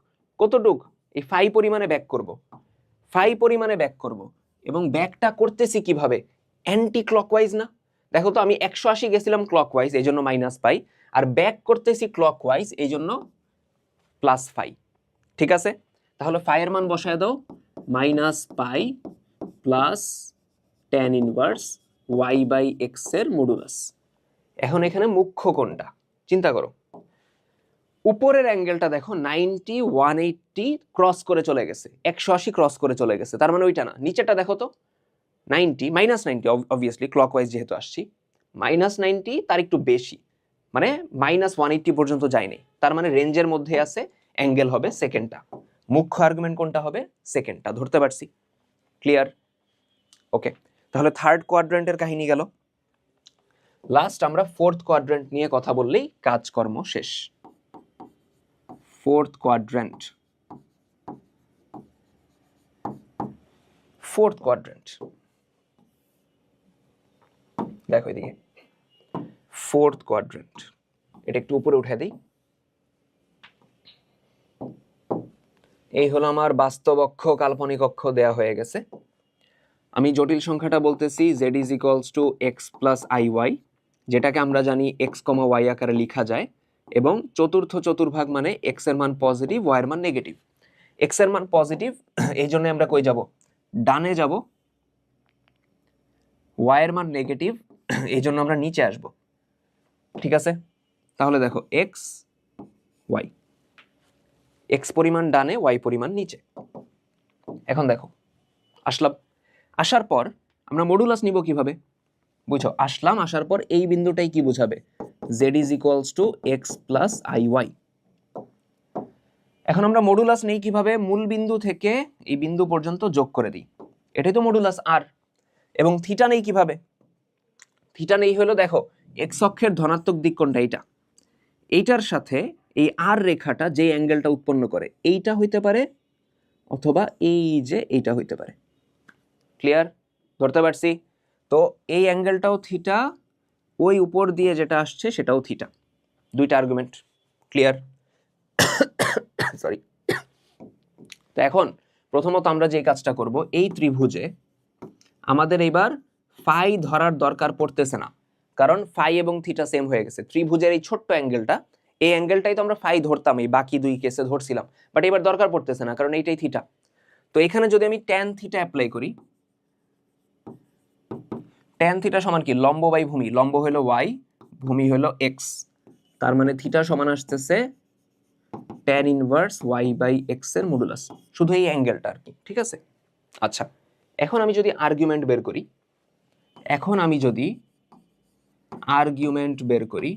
এই ফাই পরিমাণে ব্যাক করব, এবং ব্যাকটা করতেছি কিভাবে? অ্যান্টি ক্লকওয়াইজ না? দেখো তো, আমি 180 গেছিলাম ক্লকওয়াইজ, এই জন্য মাইনাস পাই, আর ব্যাক করতেছি ক্লকওয়াইজ, এই জন্য প্লাস ফাই, ঠিক আছে? তাহলে ফাই এর মান বসায় দাও, minus pi plus tan inverse Y by x এর মডুলাস। এখন এখানে মুখ্য কোনটা চিন্তা করো। উপরের অ্যাঙ্গেলটা দেখো 90 180 ক্রস করে চলে গেছে, 180 ক্রস করে চলে গেছে, তার মানে ওইটা না। নিচেরটা দেখো তো, 90 মাইনাস 90, অবভিয়াসলি ক্লকওয়াইজ যেহেতু আসছি, মাইনাস 90 তার একটু বেশি, মানে মাইনাস 180 পর্যন্ত যায়নি, তার মানে রেঞ্জের মধ্যে আছে, অ্যাঙ্গেল হবে সেকেন্ডটা। মুখ্য আর্গুমেন্ট কোনটা হবে? সেকেন্ডটা। ধরতে পারছি? ক্লিয়ার? ওকে, তাহলে থার্ড কোয়াড্রেন্টের কাহিনী গেল। লাস্ট আমরা ফোর্থ কোয়াড্রেন্ট নিয়ে কথা বললেই কাজকর্ম শেষ। ফোর্থ কোয়াড্রেন্ট দেখো এদিকে, ফোর্থ কোয়াড্রেন্ট, এটা একটু উপরে উঠে দিই। এই হলো আমার বাস্তব অক্ষ, কাল্পনিক অক্ষ দেয়া হয়ে গেছে। আমি জটিল সংখ্যাটা বলতেছি z is equals to x plus I y, যেটাকে আমরা জানি এক্স কমা ওয়াই আকারে লেখা যায়, এবং চতুর্থ চতুর্ভাগ মানে এক্স এর মান পজিটিভ, ওয়াই এর মান নেগেটিভ। এক্স এর মান পজিটিভ, এই জন্য আমরা কই যাব, ডানে যাব। ওয়াই এর মান নেগেটিভ, এই জন্য আমরা নিচে আসব। ঠিক আছে, তাহলে দেখো এক্স ওয়াই, এক্স পরিমাণ ডানে, ওয়াই পরিমাণ নিচে। এখন দেখো আসলাম, আসার পর আমরা মডুলাস নিব কিভাবে, বুঝো, আসলাম, আসার পর এই বিন্দুটাই কি বোঝাবে, z is equals to x plus I y. এখন আমরা মডুলাস নেই কিভাবে, মূল বিন্দু থেকে এই বিন্দু পর্যন্ত যোগ করে দিই, এটাই তো মডুলাস আর। এবং থিটা নেই কিভাবে, থিটা নেই হলো দেখো এক্স অক্ষের ধনাত্মক দিক কোনটা, এইটার সাথে এই আর রেখাটা যে অ্যাঙ্গেলটা উৎপন্ন করে এইটা হইতে পারে, অথবা এই যে এইটা হইতে পারে। ক্লিয়ার, ধরতে পারছি? তো এই অ্যাঙ্গেলটাও থিটা, ওই উপর দিয়ে যেটা আসছে সেটাও থিটা, দুইটা আর্গুমেন্ট। ক্লিয়ার? সরি। তো এখন প্রথমত আমরা যে কাজটা করব, এই ত্রিভুজে আমাদের এবার ফাই ধরার দরকার পড়তেছে না, কারণ ফাই এবং থিটা সেম হয়ে গেছে। ত্রিভুজের এই ছোট্ট অ্যাঙ্গেলটা, এই অ্যাঙ্গেলটাই তো আমরা ফাই ধরতাম, এই বাকি দুই কেসে ধরছিলাম, বাট এবার দরকার পড়তেছে না কারণ এইটাই থিটা। তো এখানে যদি আমি ট্যান থিটা অ্যাপ্লাই করি, ট্যান থিটা সমান কি, লম্ব বাই ভূমি, লম্ব হলো ওয়াই, ভূমি হলো এক্স, তার মানে থিটা সমান আসতেছে tan inverse Y by x এর মডুলাস, শুধু এই অ্যাঙ্গেলটা আর কি। ঠিক আছে, আচ্ছা এখন আমি যদি আর্গুমেন্ট বের করি, এখন আমি যদি আর্গুমেন্ট বের করি,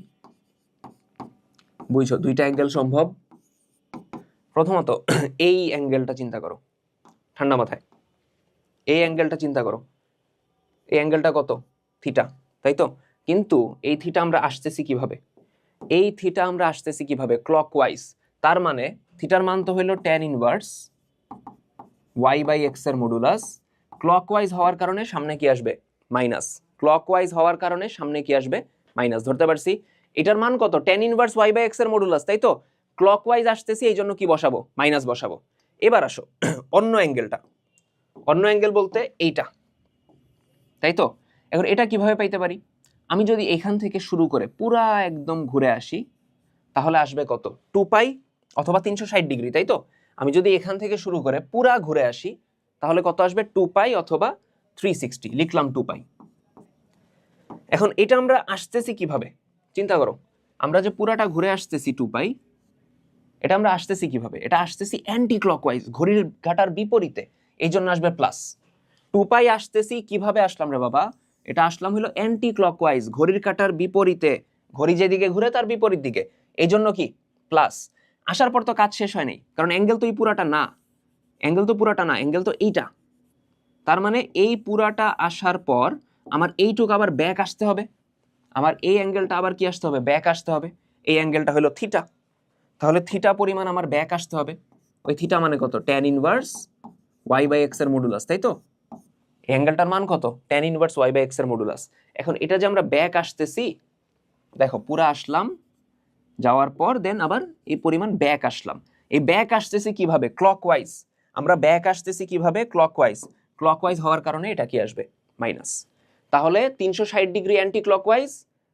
বুঝছো দুইটা অ্যাঙ্গেল সম্ভব। প্রথমত এই অ্যাঙ্গেলটা চিন্তা করো ঠান্ডা মাথায়, এই অ্যাঙ্গেলটা চিন্তা করো, এই অ্যাঙ্গেলটা কত, থিটা, তাই তো? কিন্তু এই থিটা আমরা আসতেছি কিভাবে, এই থিটা আমরা আসতেছি কিভাবে, ক্লকওয়াইজ। তার মানে থিটার মান তো হলো tan inverse Y by x এর মডুলাস, ক্লকওয়াইজ হওয়ার কারণে সামনে কি আসবে, মাইনাস। ক্লকওয়াইজ হওয়ার কারণে সামনে কি আসবে, মাইনাস। ধরতে পারছি? এটার মান কত, tan inverse Y by x এর মডুলাস, তাই তো? ক্লকওয়াইজ আসতেছি, এই জন্য কি বসাবো, মাইনাস বসাবো। এবার আসো অন্য অ্যাঙ্গেলটা, অন্য অ্যাঙ্গেল বলতে এইটা, তাই তো? এখন এটা কিভাবে পাইতে পারি, আমি যদি এখান থেকে শুরু করে পুরা একদম ঘুরে আসি, তাহলে আসবে কত, 2π অথবা 360 ডিগ্রি, তাই তো? আমি যদি এখান থেকে শুরু করে পুরা ঘুরে আসি, তাহলে কত আসবে, 2π অথবা 360, লিখলাম 2π। এখন এটা আমরা আসতেছি কিভাবে, চিন্তা করো, আমরা যে পুরাটা ঘুরে আসতেছি 2π, এটা আমরা আসতেছি কিভাবে, এটা আসতেছি অ্যান্টি ক্লকওয়াইজ, ঘড়ির কাঁটার বিপরীতে, এই জন্য আসবে প্লাস। 2π আসতেছি কিভাবে আসলাম রে বাবা, এটা আসলাম হলো অ্যান্টি ক্লকওয়াইজ, ঘড়ির কাঁটার বিপরীতে, ঘড়ি যেদিকে ঘুরে তার বিপরীত দিকে, এই জন্য কি প্লাস। আসার পর তো কাজ শেষ হয় নাই, কারণ অ্যাঙ্গেল তো এই পুরাটা না, অ্যাঙ্গেল তো পুরাটা না, অ্যাঙ্গেল তো এইটা। তার মানে এই পুরাটা আসার পর আমার এইটুক আবার ব্যাক আসতে হবে, আমার এই অ্যাঙ্গেলটা আবার কি আসতে হবে, ব্যাক আসতে হবে। এই অ্যাঙ্গেলটা হলো থিটা, তাহলে থিটা পরিমাণ আমার ব্যাক আসতে হবে। ওই থিটা মানে কত, tan inverse Y by x এর মডুলাস, তাই তো? এই অ্যাঙ্গেলটার মান কত, tan inverse Y by x এর মডুলাস। এখন এটা যে আমরা ব্যাক আসতেছি, দেখো পুরা আসলাম, যাওয়ার পর দেন আবার এই পরিমাণ ব্যাক আসলাম। এই ব্যাক আসতেছি কিভাবে, ক্লকওয়াইজ। আমরা ব্যাক আসতেছি কিভাবে, ক্লকওয়াইজ। ক্লকওয়াইজ হওয়ার কারণে এটা কি আসবে, মাইনাস। তাহলে 360 ডিগ্রি অ্যান্টি ক্লকওয়াইজ,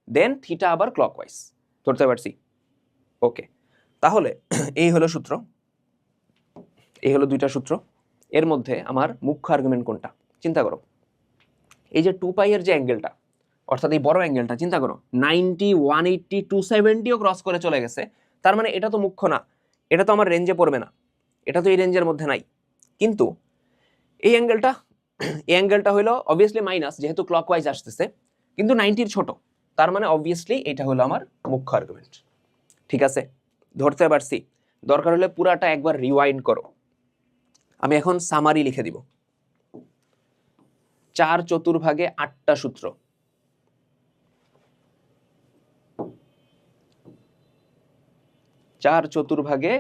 দেন থিটা আবার ক্লকওয়াইজ। ধরতে পারছি? ওকে, তাহলে এই হলো সূত্র, এই হলো দুইটা সূত্র। এর মধ্যে আমার মুখ্য আর্গুমেন্ট কোনটা, চিন্তা করো। এই যে 2π এর যে অ্যাঙ্গেলটা, অর্থাৎ এই বড় অ্যাঙ্গেলটা, চিন্তা করো 90, 180, 270ও ক্রস করে চলে গেছে। তার মানে এটা তো মুখ্য না, এটা তো আমার রেঞ্জে পড়বে না, এটা তো এই রেঞ্জের মধ্যে নাই। কিন্তু এই অ্যাঙ্গেলটা, এই অ্যাঙ্গেলটা হলো অবভিয়াসলি মাইনাস, যেহেতু ক্লকওয়াইজ আসতেছে, কিন্তু 90-র ছোট, তার মানে অবভিয়াসলি এটা হলো আমার মুখ্য আর্গুমেন্ট। ঠিক আছে, ধরতে পারছি? দরকার হলে পুরাটা একবার রিওয়াইন্ড করো। আমি এখন সামারি লিখে দিব। 4 চতুর্ভাগে 8টা সূত্র, 4 চতুর্ভাগে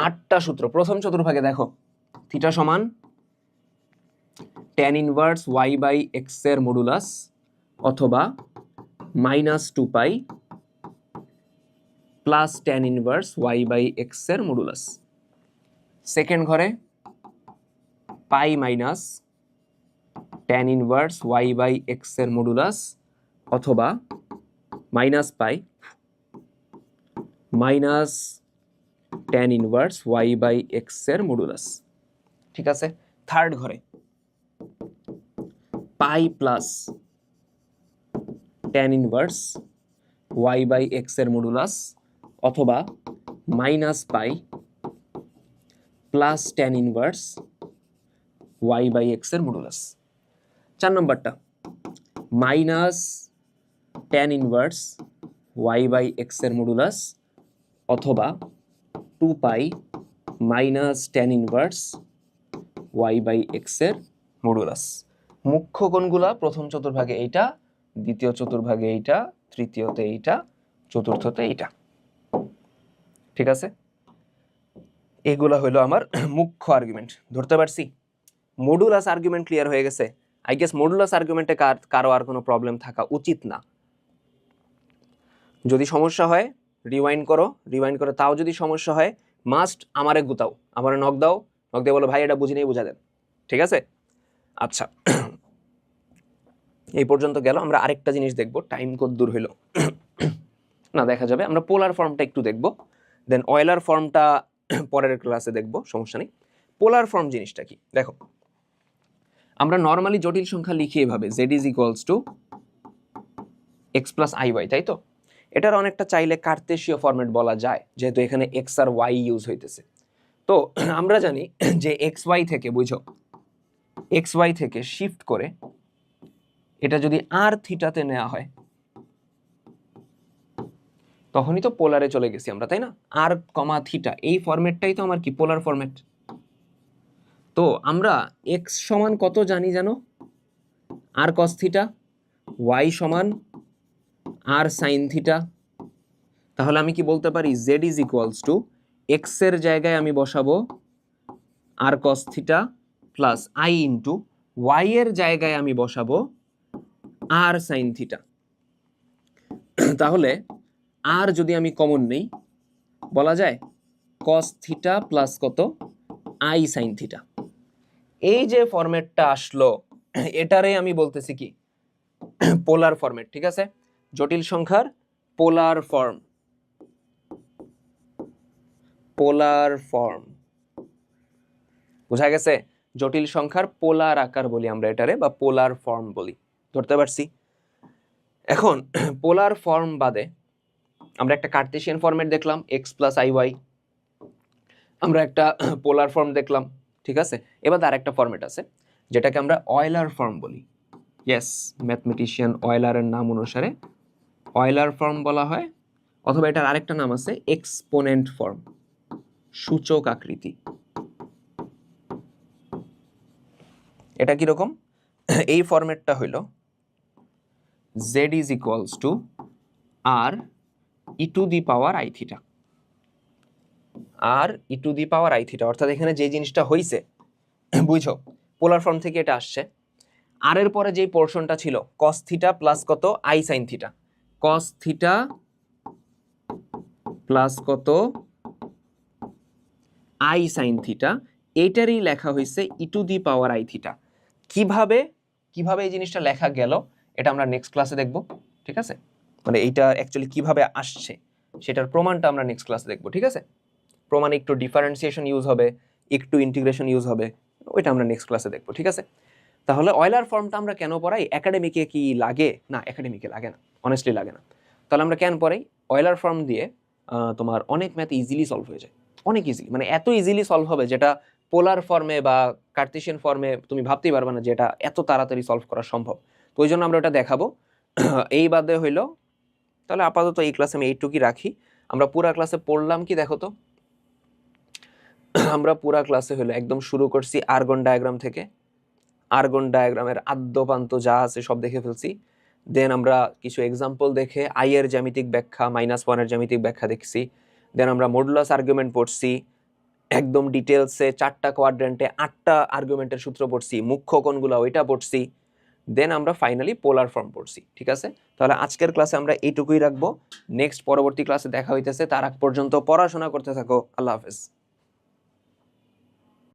8টা সূত্র। প্রথম চতুর্ভাগে দেখো, থিটা সমান tan inverse Y by x এর মডুলাস অথবা -2π plus tan inverse Y by x এর মডুলাস। সেকেন্ড ঘরে pi minus tan inverse Y by x এর মডুলাস অথবা -π minus tan inverse Y by x এর মডুলাস। ঠিক আছে, থার্ড ঘরে pi plus tan inverse Y by x এর modulus অথবা minus pi plus tan inverse Y by x এর modulus. 4 নম্বরটা minus tan inverse Y by x এর modulus অথবা 2 pi minus tan inverse Y by x এর modulus. মুখ্য কোণগুলা প্রথম চতুর্ভাগে এইটা, দ্বিতীয় চতুর্ভাগে এইটা, তৃতীয়তে এইটা, চতুর্থতে এইটা। ঠিক আছে, এগুলা হলো আমার মুখ্য আর্গুমেন্ট। ধরতে পারছি? মডুলাস আর্গুমেন্ট ক্লিয়ার হয়ে গেছে। আই গেস মডুলাস আর্গুমেন্টে কারো আর কোনো প্রবলেম থাকা উচিত না। যদি সমস্যা হয় রিওয়াইন্ড করে তাও যদি সমস্যা হয় মাস্ট আমারে গুতাও, আমারে নক দাও, নক দিয়ে বলো ভাই এটা বুঝি নেই, বুঝা দেন। ঠিক আছে, আচ্ছা এই পর্যন্ত গেল। আমরা আরেকটা জিনিস দেখব, টাইম কত দূর হইল না দেখা যাবে। আমরা পোলার ফর্মটা একটু দেখব, দেন অয়েলার ফর্মটা পরের ক্লাসে দেখব, সমস্যা নেই। পোলার ফর্ম জিনিসটা কি দেখো, আমরা নর্মালি জটিল সংখ্যা লিখি এভাবে z is equals to x plus I y, তাই তো? এটার অনেকটা চাইলে কার্তেশীয় ফরম্যাট বলা যায়, যেহেতু এখানে এক্স আর ওয়াই ইউজ হইতেছে। তো আমরা জানি যে এক্স ওয়াই থেকে, বুঝো, এক্স ওয়াই থেকে শিফট করে এটা যদি আর থিটাতে নেওয়া হয় তখনই তো পোলারে চলে গেছি আমরা, তাই না? আর কমা থিটা এই ফরম্যাটটাই তো আমার কি পোলার ফরম্যাট। তো আমরা এক্স সমান কত জানি জানো? আর কস থিটা, ওয়াই সমান আর সাইন থিটা। তাহলে আমি কি বলতে পারি z is equals to X এর জায়গায় আমি বসাবো আর cos theta plus I into Y এর জায়গায় আমি বসাবো আর সাইন থিটা। তাহলে আর যদি আমি কমন নেই বলা যায় কস থিটা প্লাস কত আই সাইন থিটা। এই যে ফরম্যাটটা আসলো এটারে আমি বলতেছি কি পোলার ফরম্যাট। ঠিক আছে, জটিল সংখ্যার পোলার ফর্ম, পোলার ফর্ম বোঝা গেছে? জটিল সংখ্যার পোলার আকার বলি আমরা এটারে, বা পোলার ফর্ম বলি। ধরতে পারছি? এখন পোলার ফর্ম বাদে আমরা একটা কার্টেসিয়ান ফরম্যাট দেখলাম এক্স প্লাস আই ওয়াই, আমরা একটা পোলার ফর্ম দেখলাম। ঠিক আছে, এবার আর একটা ফরম্যাট আছে যেটাকে আমরা অয়েলার ফর্ম বলি। ইয়েস, ম্যাথমেটিশিয়ান অয়েলারের নাম অনুসারে অয়েলার ফর্ম বলা হয়, অথবা এটার আরেকটা নাম আছে এক্সপোনেন্ট ফর্ম, সূচক আকৃতি। এটা কিরকম? এই ফরম্যাটটা হইল z is equals to r e to the power I theta, r e to the power I theta. অর্থাৎ এখানে যে জিনিসটা হইছে বুঝো, পোলার ফর্ম থেকে এটা আসছে। আর এর পরে যে পোর্শনটা ছিল কস থিটা প্লাস কত I sine theta, cos theta plus কত আই সাইন থিটা, এইটারই লেখা হয়েছে e to the power I theta. কিভাবে এই জিনিসটা লেখা গেল এটা আমরা নেক্সট ক্লাসে দেখব। ঠিক আছে, মানে এইটা অ্যাকচুয়ালি কিভাবে আসছে সেটার প্রমাণটা আমরা নেক্সট ক্লাসে দেখব। ঠিক আছে, প্রমাণে একটু ডিফারেন্সিয়েশন ইউজ হবে, একটু ইন্টিগ্রেশন ইউজ হবে, ওইটা আমরা নেক্সট ক্লাসে দেখব। ঠিক আছে, তাহলে অয়েলার ফর্মটা আমরা কেন পড়াই? একাডেমিকে কি লাগে? না, একাডেমিকে লাগে না, অনেস্টলি লাগে না। তাহলে আমরা কেন পড়াই? অয়েলার ফর্ম দিয়ে তোমার অনেক ম্যাথ ইজিলি সলভ হয়ে যায়, অনেক ইজিলি, মানে এত ইজিলি সলভ হবে যেটা পোলার ফর্মে বা কার্টেসিয়ান ফর্মে তুমি ভাবতেই পারবে না যে এটা এত তাড়াতাড়ি সলভ করা সম্ভব। তো ওই জন্য আমরা ওটা দেখাবো। এই বাদে হইলো, তাহলে আপাতত এই ক্লাসে আমি এইটুকুই রাখি। আমরা পুরা ক্লাসে পড়লাম কি দেখো তো। আমরা পুরা ক্লাসে হলো একদম শুরু করছি আর্গন ডায়াগ্রাম থেকে, আর্গন ডায়াগ্রামের আদ্যপান্ত যা আছে সব দেখে ফেলছি। দেন আমরা কিছু এক্সাম্পল দেখে আই এর জ্যামিতিক ব্যাখ্যা, -1 এর জ্যামিতিক ব্যাখ্যা দেখছি। দেন আমরা মডুলাস আর্গুমেন্ট পড়ছি একদম ডিটেলসে, 4টা কোয়াড্রেন্টে 8টা আর্গুমেন্টের সূত্র পড়ছি, মুখ্য কোণগুলো ওইটা পড়ছি। দেন আমরা ফাইনালি পোলার ফর্ম পড়ছি। ঠিক আছে, তাহলে আজকের ক্লাসে আমরা এইটুকুই রাখবো। নেক্সট পরবর্তী ক্লাসে দেখা হইতেছে, তার আগ পর্যন্ত পড়াশোনা করতে থাকো। আল্লাহ হাফেজ।